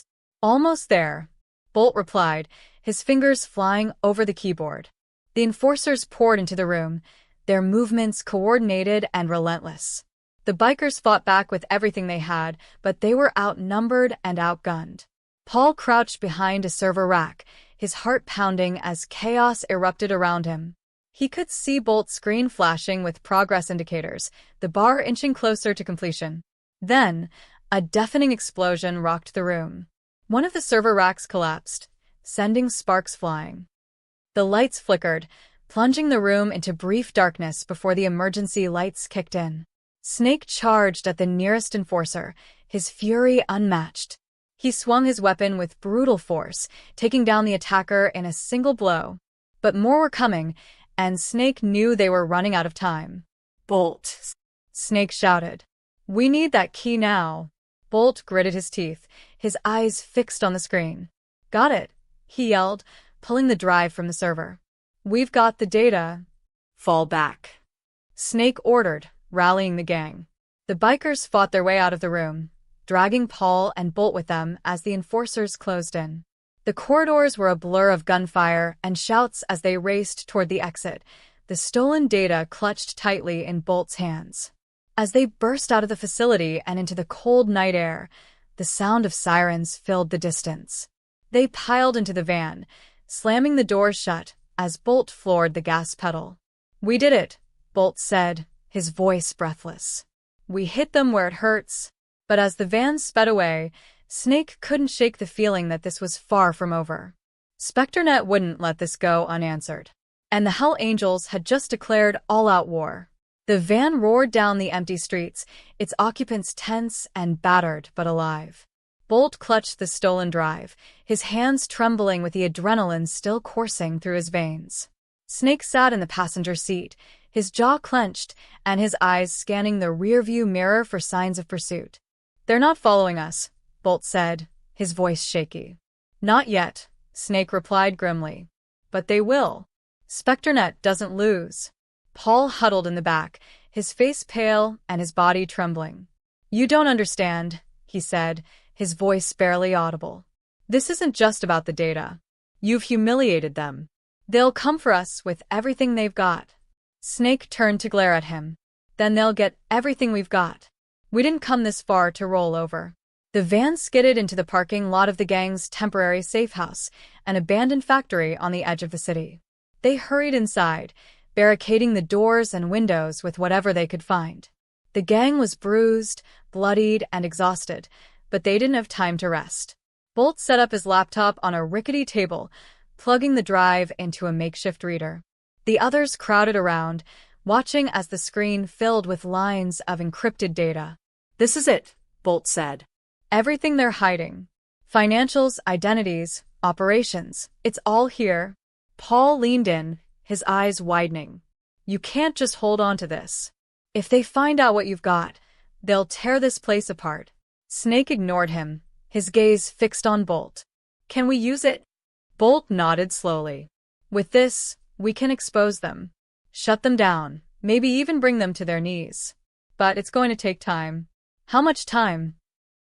"Almost there," Bolt replied, his fingers flying over the keyboard. The enforcers poured into the room, their movements coordinated and relentless. The bikers fought back with everything they had, but they were outnumbered and outgunned. Paul crouched behind a server rack, his heart pounding as chaos erupted around him. He could see Bolt's screen flashing with progress indicators, the bar inching closer to completion. Then, a deafening explosion rocked the room. One of the server racks collapsed, sending sparks flying. The lights flickered, plunging the room into brief darkness before the emergency lights kicked in. Snake charged at the nearest enforcer, his fury unmatched. He swung his weapon with brutal force, taking down the attacker in a single blow. But more were coming, and Snake knew they were running out of time. "Bolt," Snake shouted. "We need that key now." Bolt gritted his teeth, his eyes fixed on the screen. "Got it," he yelled, pulling the drive from the server. "We've got the data." "Fall back," Snake ordered, rallying the gang. The bikers fought their way out of the room, dragging Paul and Bolt with them as the enforcers closed in. The corridors were a blur of gunfire and shouts as they raced toward the exit, the stolen data clutched tightly in Bolt's hands. As they burst out of the facility and into the cold night air, the sound of sirens filled the distance. They piled into the van, slamming the doors shut as Bolt floored the gas pedal. "We did it," Bolt said, his voice breathless. "We hit them where it hurts." But as the van sped away, Snake couldn't shake the feeling that this was far from over. Spectronet wouldn't let this go unanswered. And the Hell Angels had just declared all-out war. The van roared down the empty streets, its occupants tense and battered but alive. Bolt clutched the stolen drive, his hands trembling with the adrenaline still coursing through his veins. Snake sat in the passenger seat, his jaw clenched and his eyes scanning the rearview mirror for signs of pursuit. "They're not following us," Bolt said, his voice shaky. "Not yet," Snake replied grimly. "But they will. Spectronet doesn't lose." Paul huddled in the back, his face pale and his body trembling. "You don't understand," he said, his voice barely audible. "This isn't just about the data. You've humiliated them. They'll come for us with everything they've got." Snake turned to glare at him. "Then they'll get everything we've got. We didn't come this far to roll over." The van skidded into the parking lot of the gang's temporary safe house, an abandoned factory on the edge of the city. They hurried inside, barricading the doors and windows with whatever they could find. The gang was bruised, bloodied, and exhausted, but they didn't have time to rest. Bolt set up his laptop on a rickety table, plugging the drive into a makeshift reader. The others crowded around, watching as the screen filled with lines of encrypted data. "This is it," Bolt said. Everything they're hiding. Financials, identities, operations. It's all here. Paul leaned in, his eyes widening. You can't just hold on to this. If they find out what you've got, they'll tear this place apart. Snake ignored him, his gaze fixed on Bolt. Can we use it? Bolt nodded slowly. With this, we can expose them. Shut them down, maybe even bring them to their knees. But it's going to take time. How much time?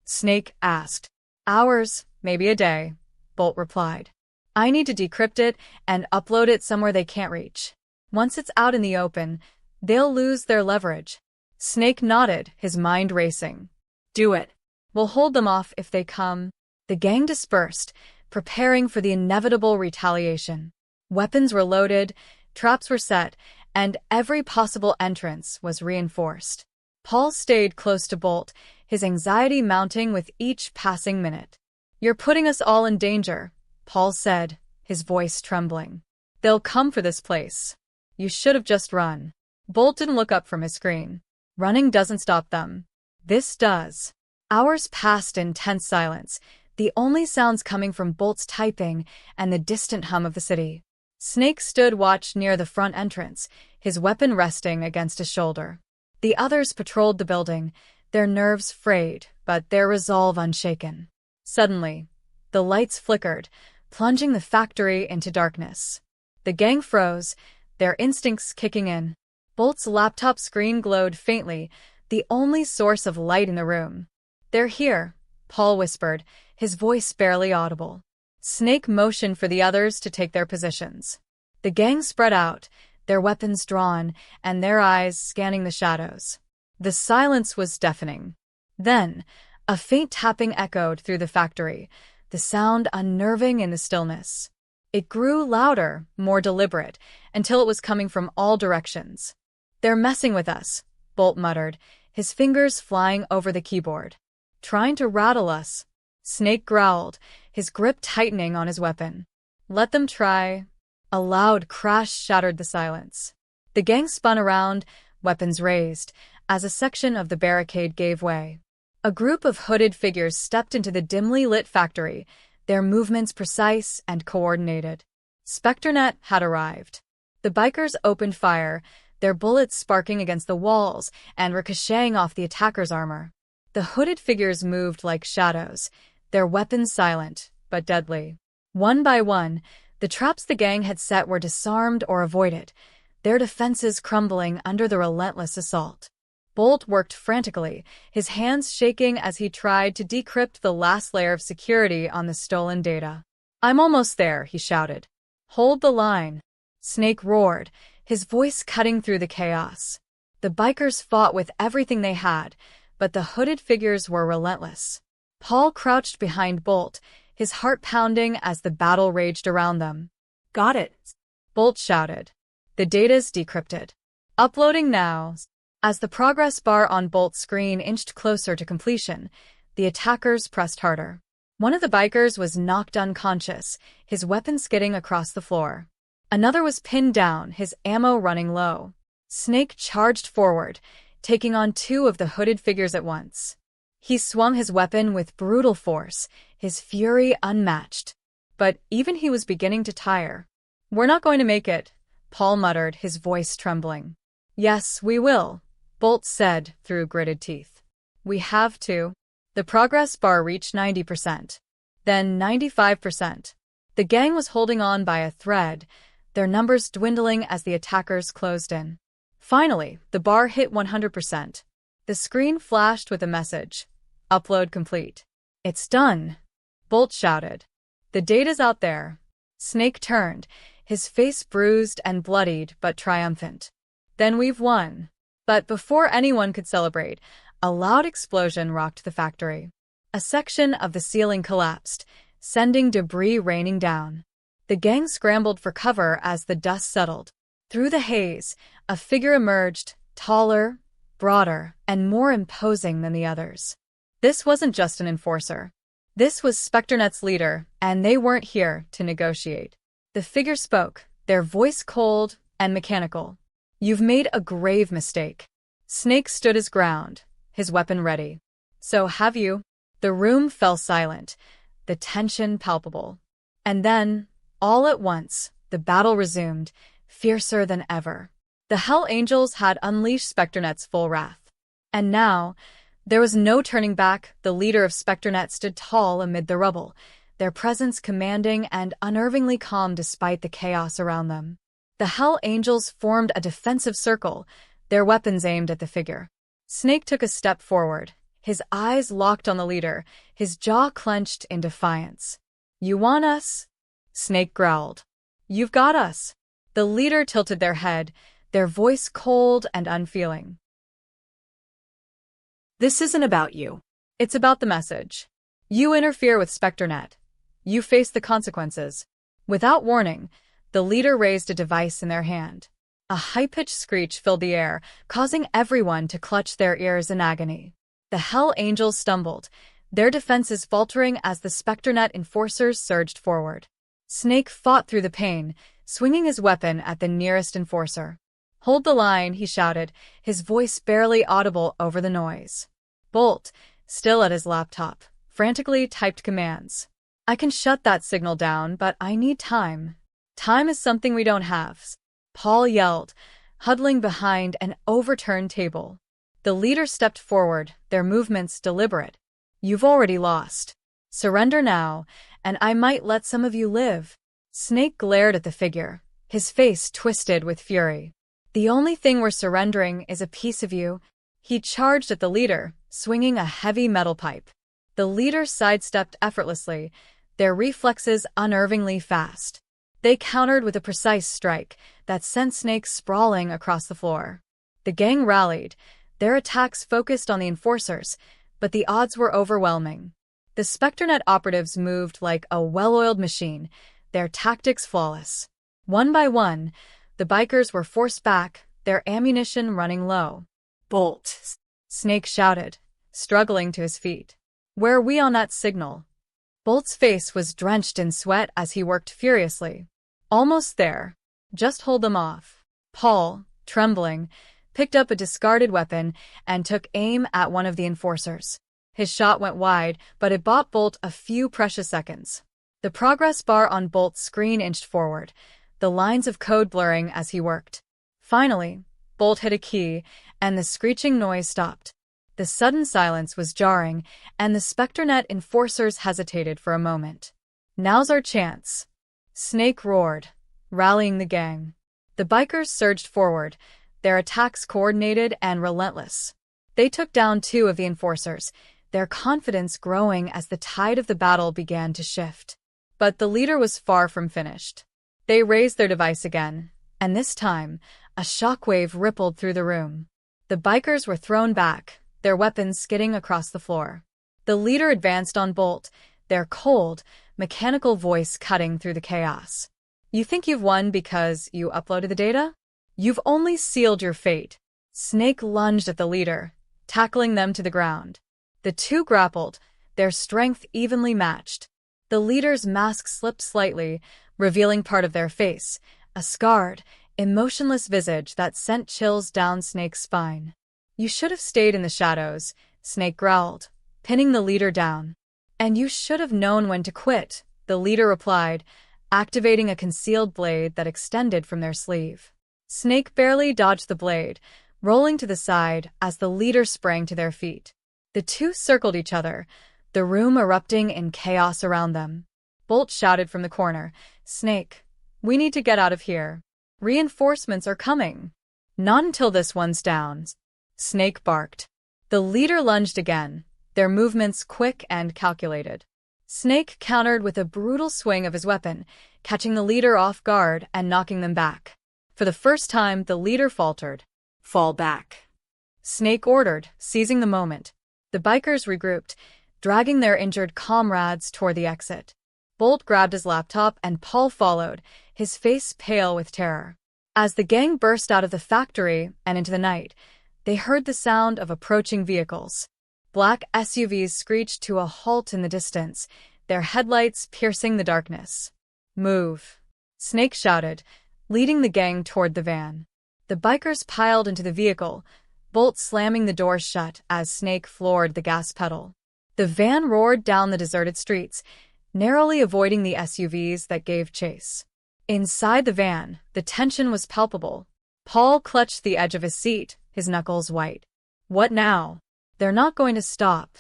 Snake asked. Hours, maybe a day, Bolt replied. I need to decrypt it and upload it somewhere they can't reach. Once it's out in the open, they'll lose their leverage. Snake nodded, his mind racing. Do it. We'll hold them off if they come. The gang dispersed, preparing for the inevitable retaliation. Weapons were loaded, traps were set, and every possible entrance was reinforced. Paul stayed close to Bolt, his anxiety mounting with each passing minute. You're putting us all in danger, Paul said, his voice trembling. They'll come for this place. You should have just run. Bolt didn't look up from his screen. Running doesn't stop them. This does. Hours passed in tense silence, the only sounds coming from Bolt's typing and the distant hum of the city. Snake stood watch near the front entrance, his weapon resting against his shoulder. The others patrolled the building, their nerves frayed, but their resolve unshaken. Suddenly, the lights flickered, plunging the factory into darkness. The gang froze, their instincts kicking in. Bolt's laptop screen glowed faintly, the only source of light in the room. They're here, Paul whispered, his voice barely audible. Snake motioned for the others to take their positions. The gang spread out, their weapons drawn, and their eyes scanning the shadows. The silence was deafening. Then, a faint tapping echoed through the factory, the sound unnerving in the stillness. It grew louder, more deliberate, until it was coming from all directions. They're messing with us, Bolt muttered, his fingers flying over the keyboard. Trying to rattle us. Snake growled, his grip tightening on his weapon. Let them try. A loud crash shattered the silence. The gang spun around, weapons raised, as a section of the barricade gave way. A group of hooded figures stepped into the dimly lit factory, their movements precise and coordinated. Spectronet had arrived. The bikers opened fire, their bullets sparking against the walls and ricocheting off the attackers' armor. The hooded figures moved like shadows, their weapons silent, but deadly. One by one, the traps the gang had set were disarmed or avoided, their defenses crumbling under the relentless assault. Bolt worked frantically, his hands shaking as he tried to decrypt the last layer of security on the stolen data. I'm almost there, he shouted. Hold the line. Snake roared, his voice cutting through the chaos. The bikers fought with everything they had, but the hooded figures were relentless. Paul crouched behind Bolt, his heart pounding as the battle raged around them. Got it, Bolt shouted. The data's decrypted. Uploading now. As the progress bar on Bolt's screen inched closer to completion, the attackers pressed harder. One of the bikers was knocked unconscious, his weapon skidding across the floor. Another was pinned down, his ammo running low. Snake charged forward, taking on two of the hooded figures at once. He swung his weapon with brutal force, his fury unmatched. But even he was beginning to tire. We're not going to make it, Paul muttered, his voice trembling. Yes, we will, Bolt said through gritted teeth. We have to. The progress bar reached 90%. Then 95%. The gang was holding on by a thread, their numbers dwindling as the attackers closed in. Finally, the bar hit 100%. The screen flashed with a message. Upload complete. It's done, Bolt shouted. The data's out there. Snake turned, his face bruised and bloodied but triumphant. Then we've won. But before anyone could celebrate, a loud explosion rocked the factory. A section of the ceiling collapsed, sending debris raining down. The gang scrambled for cover as the dust settled. Through the haze, a figure emerged, taller, broader, and more imposing than the others. This wasn't just an enforcer. This was Spectronet's leader, and they weren't here to negotiate. The figure spoke, their voice cold and mechanical. "You've made a grave mistake." Snake stood his ground, his weapon ready. "So have you?" The room fell silent, the tension palpable. And then, all at once, the battle resumed, fiercer than ever. The Hell Angels had unleashed Spectronet's full wrath. And now, there was no turning back. The leader of Spectronet stood tall amid the rubble, their presence commanding and unnervingly calm despite the chaos around them. The Hell Angels formed a defensive circle, their weapons aimed at the figure. Snake took a step forward, his eyes locked on the leader, his jaw clenched in defiance. "You want us?" Snake growled. "You've got us." The leader tilted their head, their voice cold and unfeeling. "This isn't about you. It's about the message. You interfere with Spectronet. You face the consequences." Without warning, the leader raised a device in their hand. A high-pitched screech filled the air, causing everyone to clutch their ears in agony. The Hell Angels stumbled, their defenses faltering as the Spectronet enforcers surged forward. Snake fought through the pain, swinging his weapon at the nearest enforcer. "Hold the line," he shouted, his voice barely audible over the noise. Bolt, still at his laptop, frantically typed commands. "I can shut that signal down, but I need time." "Time is something we don't have," Paul yelled, huddling behind an overturned table. The leader stepped forward, their movements deliberate. "You've already lost. Surrender now, and I might let some of you live." Snake glared at the figure, his face twisted with fury. "The only thing we're surrendering is a piece of you." He charged at the leader, swinging a heavy metal pipe. The leader sidestepped effortlessly, their reflexes unnervingly fast. They countered with a precise strike that sent Snake sprawling across the floor. The gang rallied, their attacks focused on the enforcers, but the odds were overwhelming. The Spectronet operatives moved like a well-oiled machine, their tactics flawless. One by one, the bikers were forced back, their ammunition running low. "Bolt!" Snake shouted, struggling to his feet. "Where are we on that signal?" Bolt's face was drenched in sweat as he worked furiously. "Almost there. Just hold them off." Paul, trembling, picked up a discarded weapon and took aim at one of the enforcers. His shot went wide, but it bought Bolt a few precious seconds. The progress bar on Bolt's screen inched forward, the lines of code blurring as he worked. Finally, Bolt hit a key, and the screeching noise stopped. The sudden silence was jarring, and the Spectronet enforcers hesitated for a moment. "Now's our chance," Snake roared, rallying the gang. The bikers surged forward, their attacks coordinated and relentless. They took down two of the enforcers, their confidence growing as the tide of the battle began to shift. But the leader was far from finished. They raised their device again, and this time, a shockwave rippled through the room. The bikers were thrown back, their weapons skidding across the floor. The leader advanced on Bolt, their cold, mechanical voice cutting through the chaos. "You think you've won because you uploaded the data? You've only sealed your fate." Snake lunged at the leader, tackling them to the ground. The two grappled, their strength evenly matched. The leader's mask slipped slightly, revealing part of their face, a scarred, emotionless visage that sent chills down Snake's spine. "You should have stayed in the shadows," Snake growled, pinning the leader down. "And you should have known when to quit," the leader replied, activating a concealed blade that extended from their sleeve. Snake barely dodged the blade, rolling to the side as the leader sprang to their feet. The two circled each other, the room erupting in chaos around them. Bolt shouted from the corner, "Snake, we need to get out of here. Reinforcements are coming." "Not until this one's down," Snake barked. The leader lunged again, their movements quick and calculated. Snake countered with a brutal swing of his weapon, catching the leader off guard and knocking them back. For the first time, the leader faltered. "Fall back," Snake ordered, seizing the moment. The bikers regrouped, dragging their injured comrades toward the exit. Bolt grabbed his laptop and Paul followed, his face pale with terror. As the gang burst out of the factory and into the night, they heard the sound of approaching vehicles. Black SUVs screeched to a halt in the distance, their headlights piercing the darkness. "Move," Snake shouted, leading the gang toward the van. The bikers piled into the vehicle, Bolt slamming the door shut as Snake floored the gas pedal. The van roared down the deserted streets, narrowly avoiding the SUVs that gave chase. Inside the van, the tension was palpable. Paul clutched the edge of his seat, his knuckles white. "What now?" "They're not going to stop,"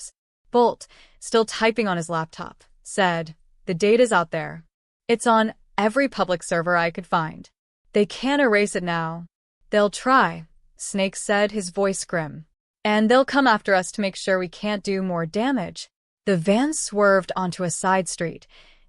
Bolt, still typing on his laptop, said. "The data's out there. It's on every public server I could find. They can't erase it now." "They'll try," Snake said, his voice grim. "And they'll come after us to make sure we can't do more damage." The van swerved onto a side street,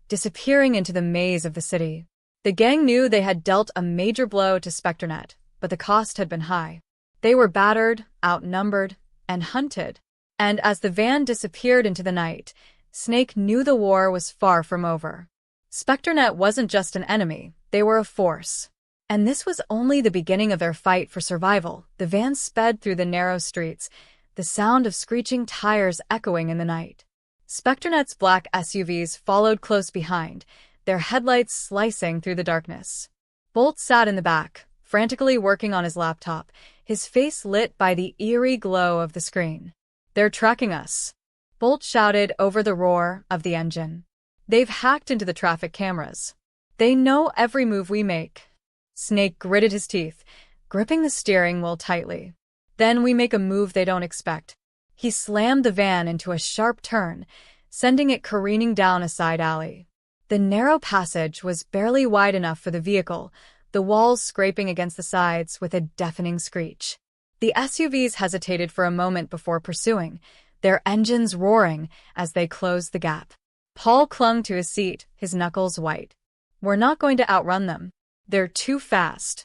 disappearing into the maze of the city. The gang knew they had dealt a major blow to Spectronet, but the cost had been high. They were battered, outnumbered, and hunted. And as the van disappeared into the night, Snake knew the war was far from over. Spectronet wasn't just an enemy, they were a force. And this was only the beginning of their fight for survival. The van sped through the narrow streets, the sound of screeching tires echoing in the night. Spectronet's black SUVs followed close behind, their headlights slicing through the darkness. Bolt sat in the back, frantically working on his laptop, his face lit by the eerie glow of the screen. "They're tracking us," Bolt shouted over the roar of the engine. "They've hacked into the traffic cameras. They know every move we make." Snake gritted his teeth, gripping the steering wheel tightly. "Then we make a move they don't expect." He slammed the van into a sharp turn, sending it careening down a side alley. The narrow passage was barely wide enough for the vehicle, the walls scraping against the sides with a deafening screech. The SUVs hesitated for a moment before pursuing, their engines roaring as they closed the gap. Paul clung to his seat, his knuckles white. "We're not going to outrun them. They're too fast."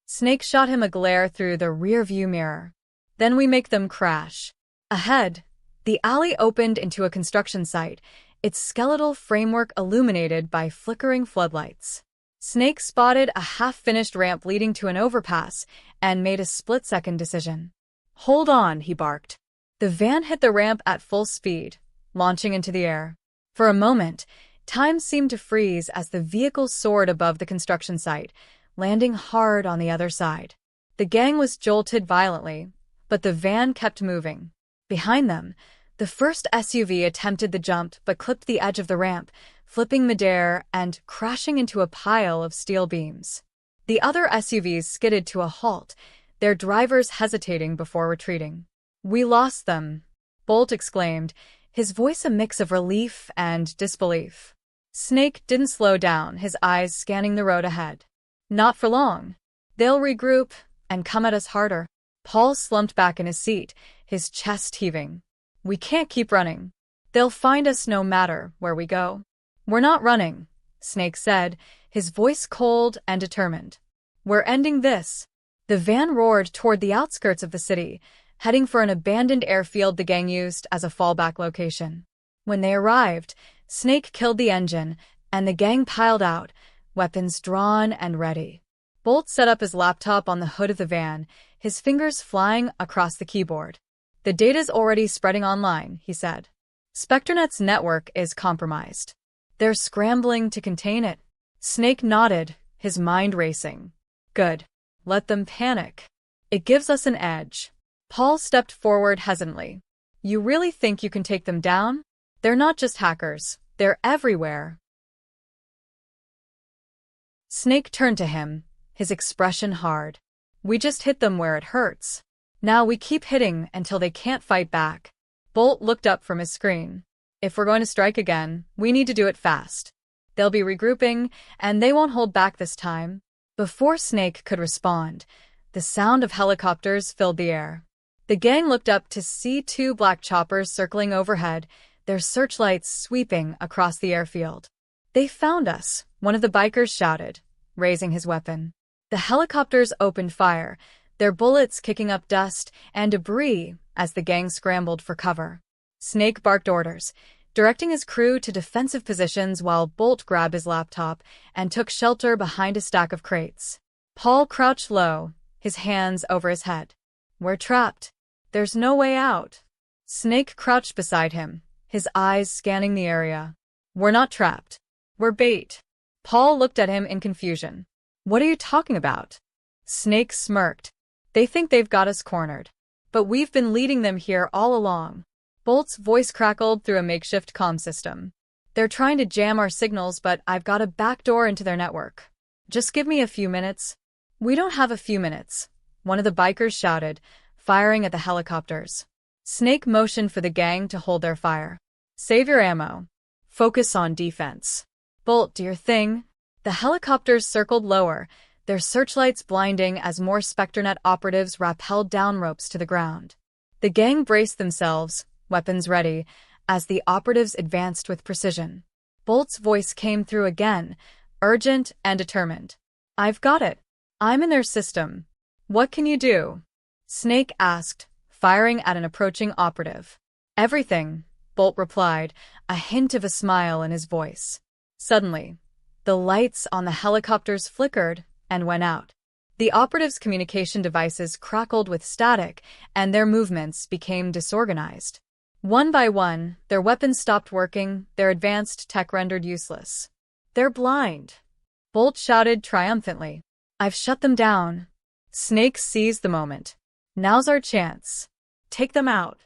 Snake shot him a glare through the rear-view mirror. "Then we make them crash." Ahead, the alley opened into a construction site, its skeletal framework illuminated by flickering floodlights. Snake spotted a half-finished ramp leading to an overpass and made a split-second decision. "Hold on," he barked. The van hit the ramp at full speed, launching into the air. For a moment, time seemed to freeze as the vehicle soared above the construction site, landing hard on the other side. The gang was jolted violently, but the van kept moving. Behind them, the first SUV attempted the jump but clipped the edge of the ramp, flipping midair and crashing into a pile of steel beams. The other SUVs skidded to a halt, their drivers hesitating before retreating. "We lost them," Bolt exclaimed, his voice a mix of relief and disbelief. Snake didn't slow down, his eyes scanning the road ahead. "Not for long. They'll regroup and come at us harder." Paul slumped back in his seat, his chest heaving. "We can't keep running. They'll find us no matter where we go." "We're not running," Snake said, his voice cold and determined. "We're ending this." The van roared toward the outskirts of the city, heading for an abandoned airfield the gang used as a fallback location. When they arrived, Snake killed the engine, and the gang piled out, weapons drawn and ready. Bolt set up his laptop on the hood of the van, his fingers flying across the keyboard. "The data's already spreading online," he said. "Spectronet's network is compromised. They're scrambling to contain it." Snake nodded, his mind racing. "Good. Let them panic. It gives us an edge." Paul stepped forward hesitantly. "You really think you can take them down? They're not just hackers. They're everywhere." Snake turned to him, his expression hard. "We just hit them where it hurts. Now we keep hitting until they can't fight back." Bolt looked up from his screen. "If we're going to strike again, we need to do it fast. They'll be regrouping, and they won't hold back this time." Before Snake could respond, the sound of helicopters filled the air. The gang looked up to see two black choppers circling overhead, their searchlights sweeping across the airfield. "They found us," one of the bikers shouted, raising his weapon. The helicopters opened fire, their bullets kicking up dust and debris as the gang scrambled for cover. Snake barked orders, directing his crew to defensive positions while Bolt grabbed his laptop and took shelter behind a stack of crates. Paul crouched low, his hands over his head. We're trapped. There's no way out. Snake crouched beside him, his eyes scanning the area. We're not trapped. We're bait. Paul looked at him in confusion. What are you talking about? Snake smirked. They think they've got us cornered. But we've been leading them here all along. Bolt's voice crackled through a makeshift comm system. They're trying to jam our signals, but I've got a backdoor into their network. Just give me a few minutes. We don't have a few minutes, one of the bikers shouted, firing at the helicopters. Snake motioned for the gang to hold their fire. Save your ammo. Focus on defense. Bolt, do your thing. The helicopters circled lower, their searchlights blinding as more Spectronet operatives rappelled down ropes to the ground. The gang braced themselves, weapons ready, as the operatives advanced with precision. Bolt's voice came through again, urgent and determined. I've got it. I'm in their system. What can you do? Snake asked, firing at an approaching operative. Everything, Bolt replied, a hint of a smile in his voice. Suddenly, the lights on the helicopters flickered and went out. The operatives' communication devices crackled with static, and their movements became disorganized. One by one, their weapons stopped working, their advanced tech rendered useless. They're blind. Bolt shouted triumphantly. I've shut them down. Snake seized the moment. Now's our chance. Take them out.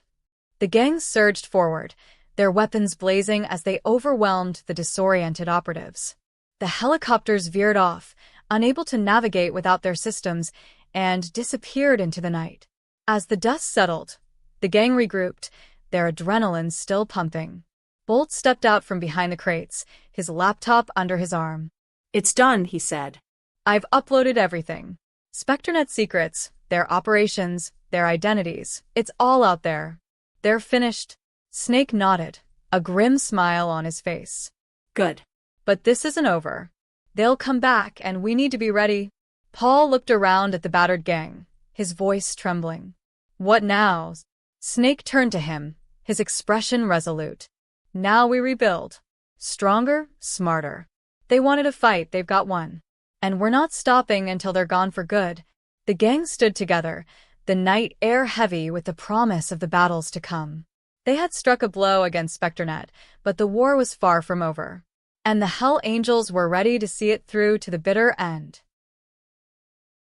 The gang surged forward, their weapons blazing as they overwhelmed the disoriented operatives. The helicopters veered off, unable to navigate without their systems, and disappeared into the night. As the dust settled, the gang regrouped, their adrenaline still pumping. Bolt stepped out from behind the crates, his laptop under his arm. It's done, he said. I've uploaded everything. Spectronet secrets, their operations, their identities, it's all out there. They're finished. Snake nodded, a grim smile on his face. Good. But this isn't over. They'll come back and we need to be ready. Paul looked around at the battered gang, his voice trembling. What now? Snake turned to him, his expression resolute. Now we rebuild. Stronger, smarter. They wanted a fight, they've got one. And we're not stopping until they're gone for good. The gang stood together, the night air heavy with the promise of the battles to come. They had struck a blow against Spectronet, but the war was far from over. And the Hell Angels were ready to see it through to the bitter end.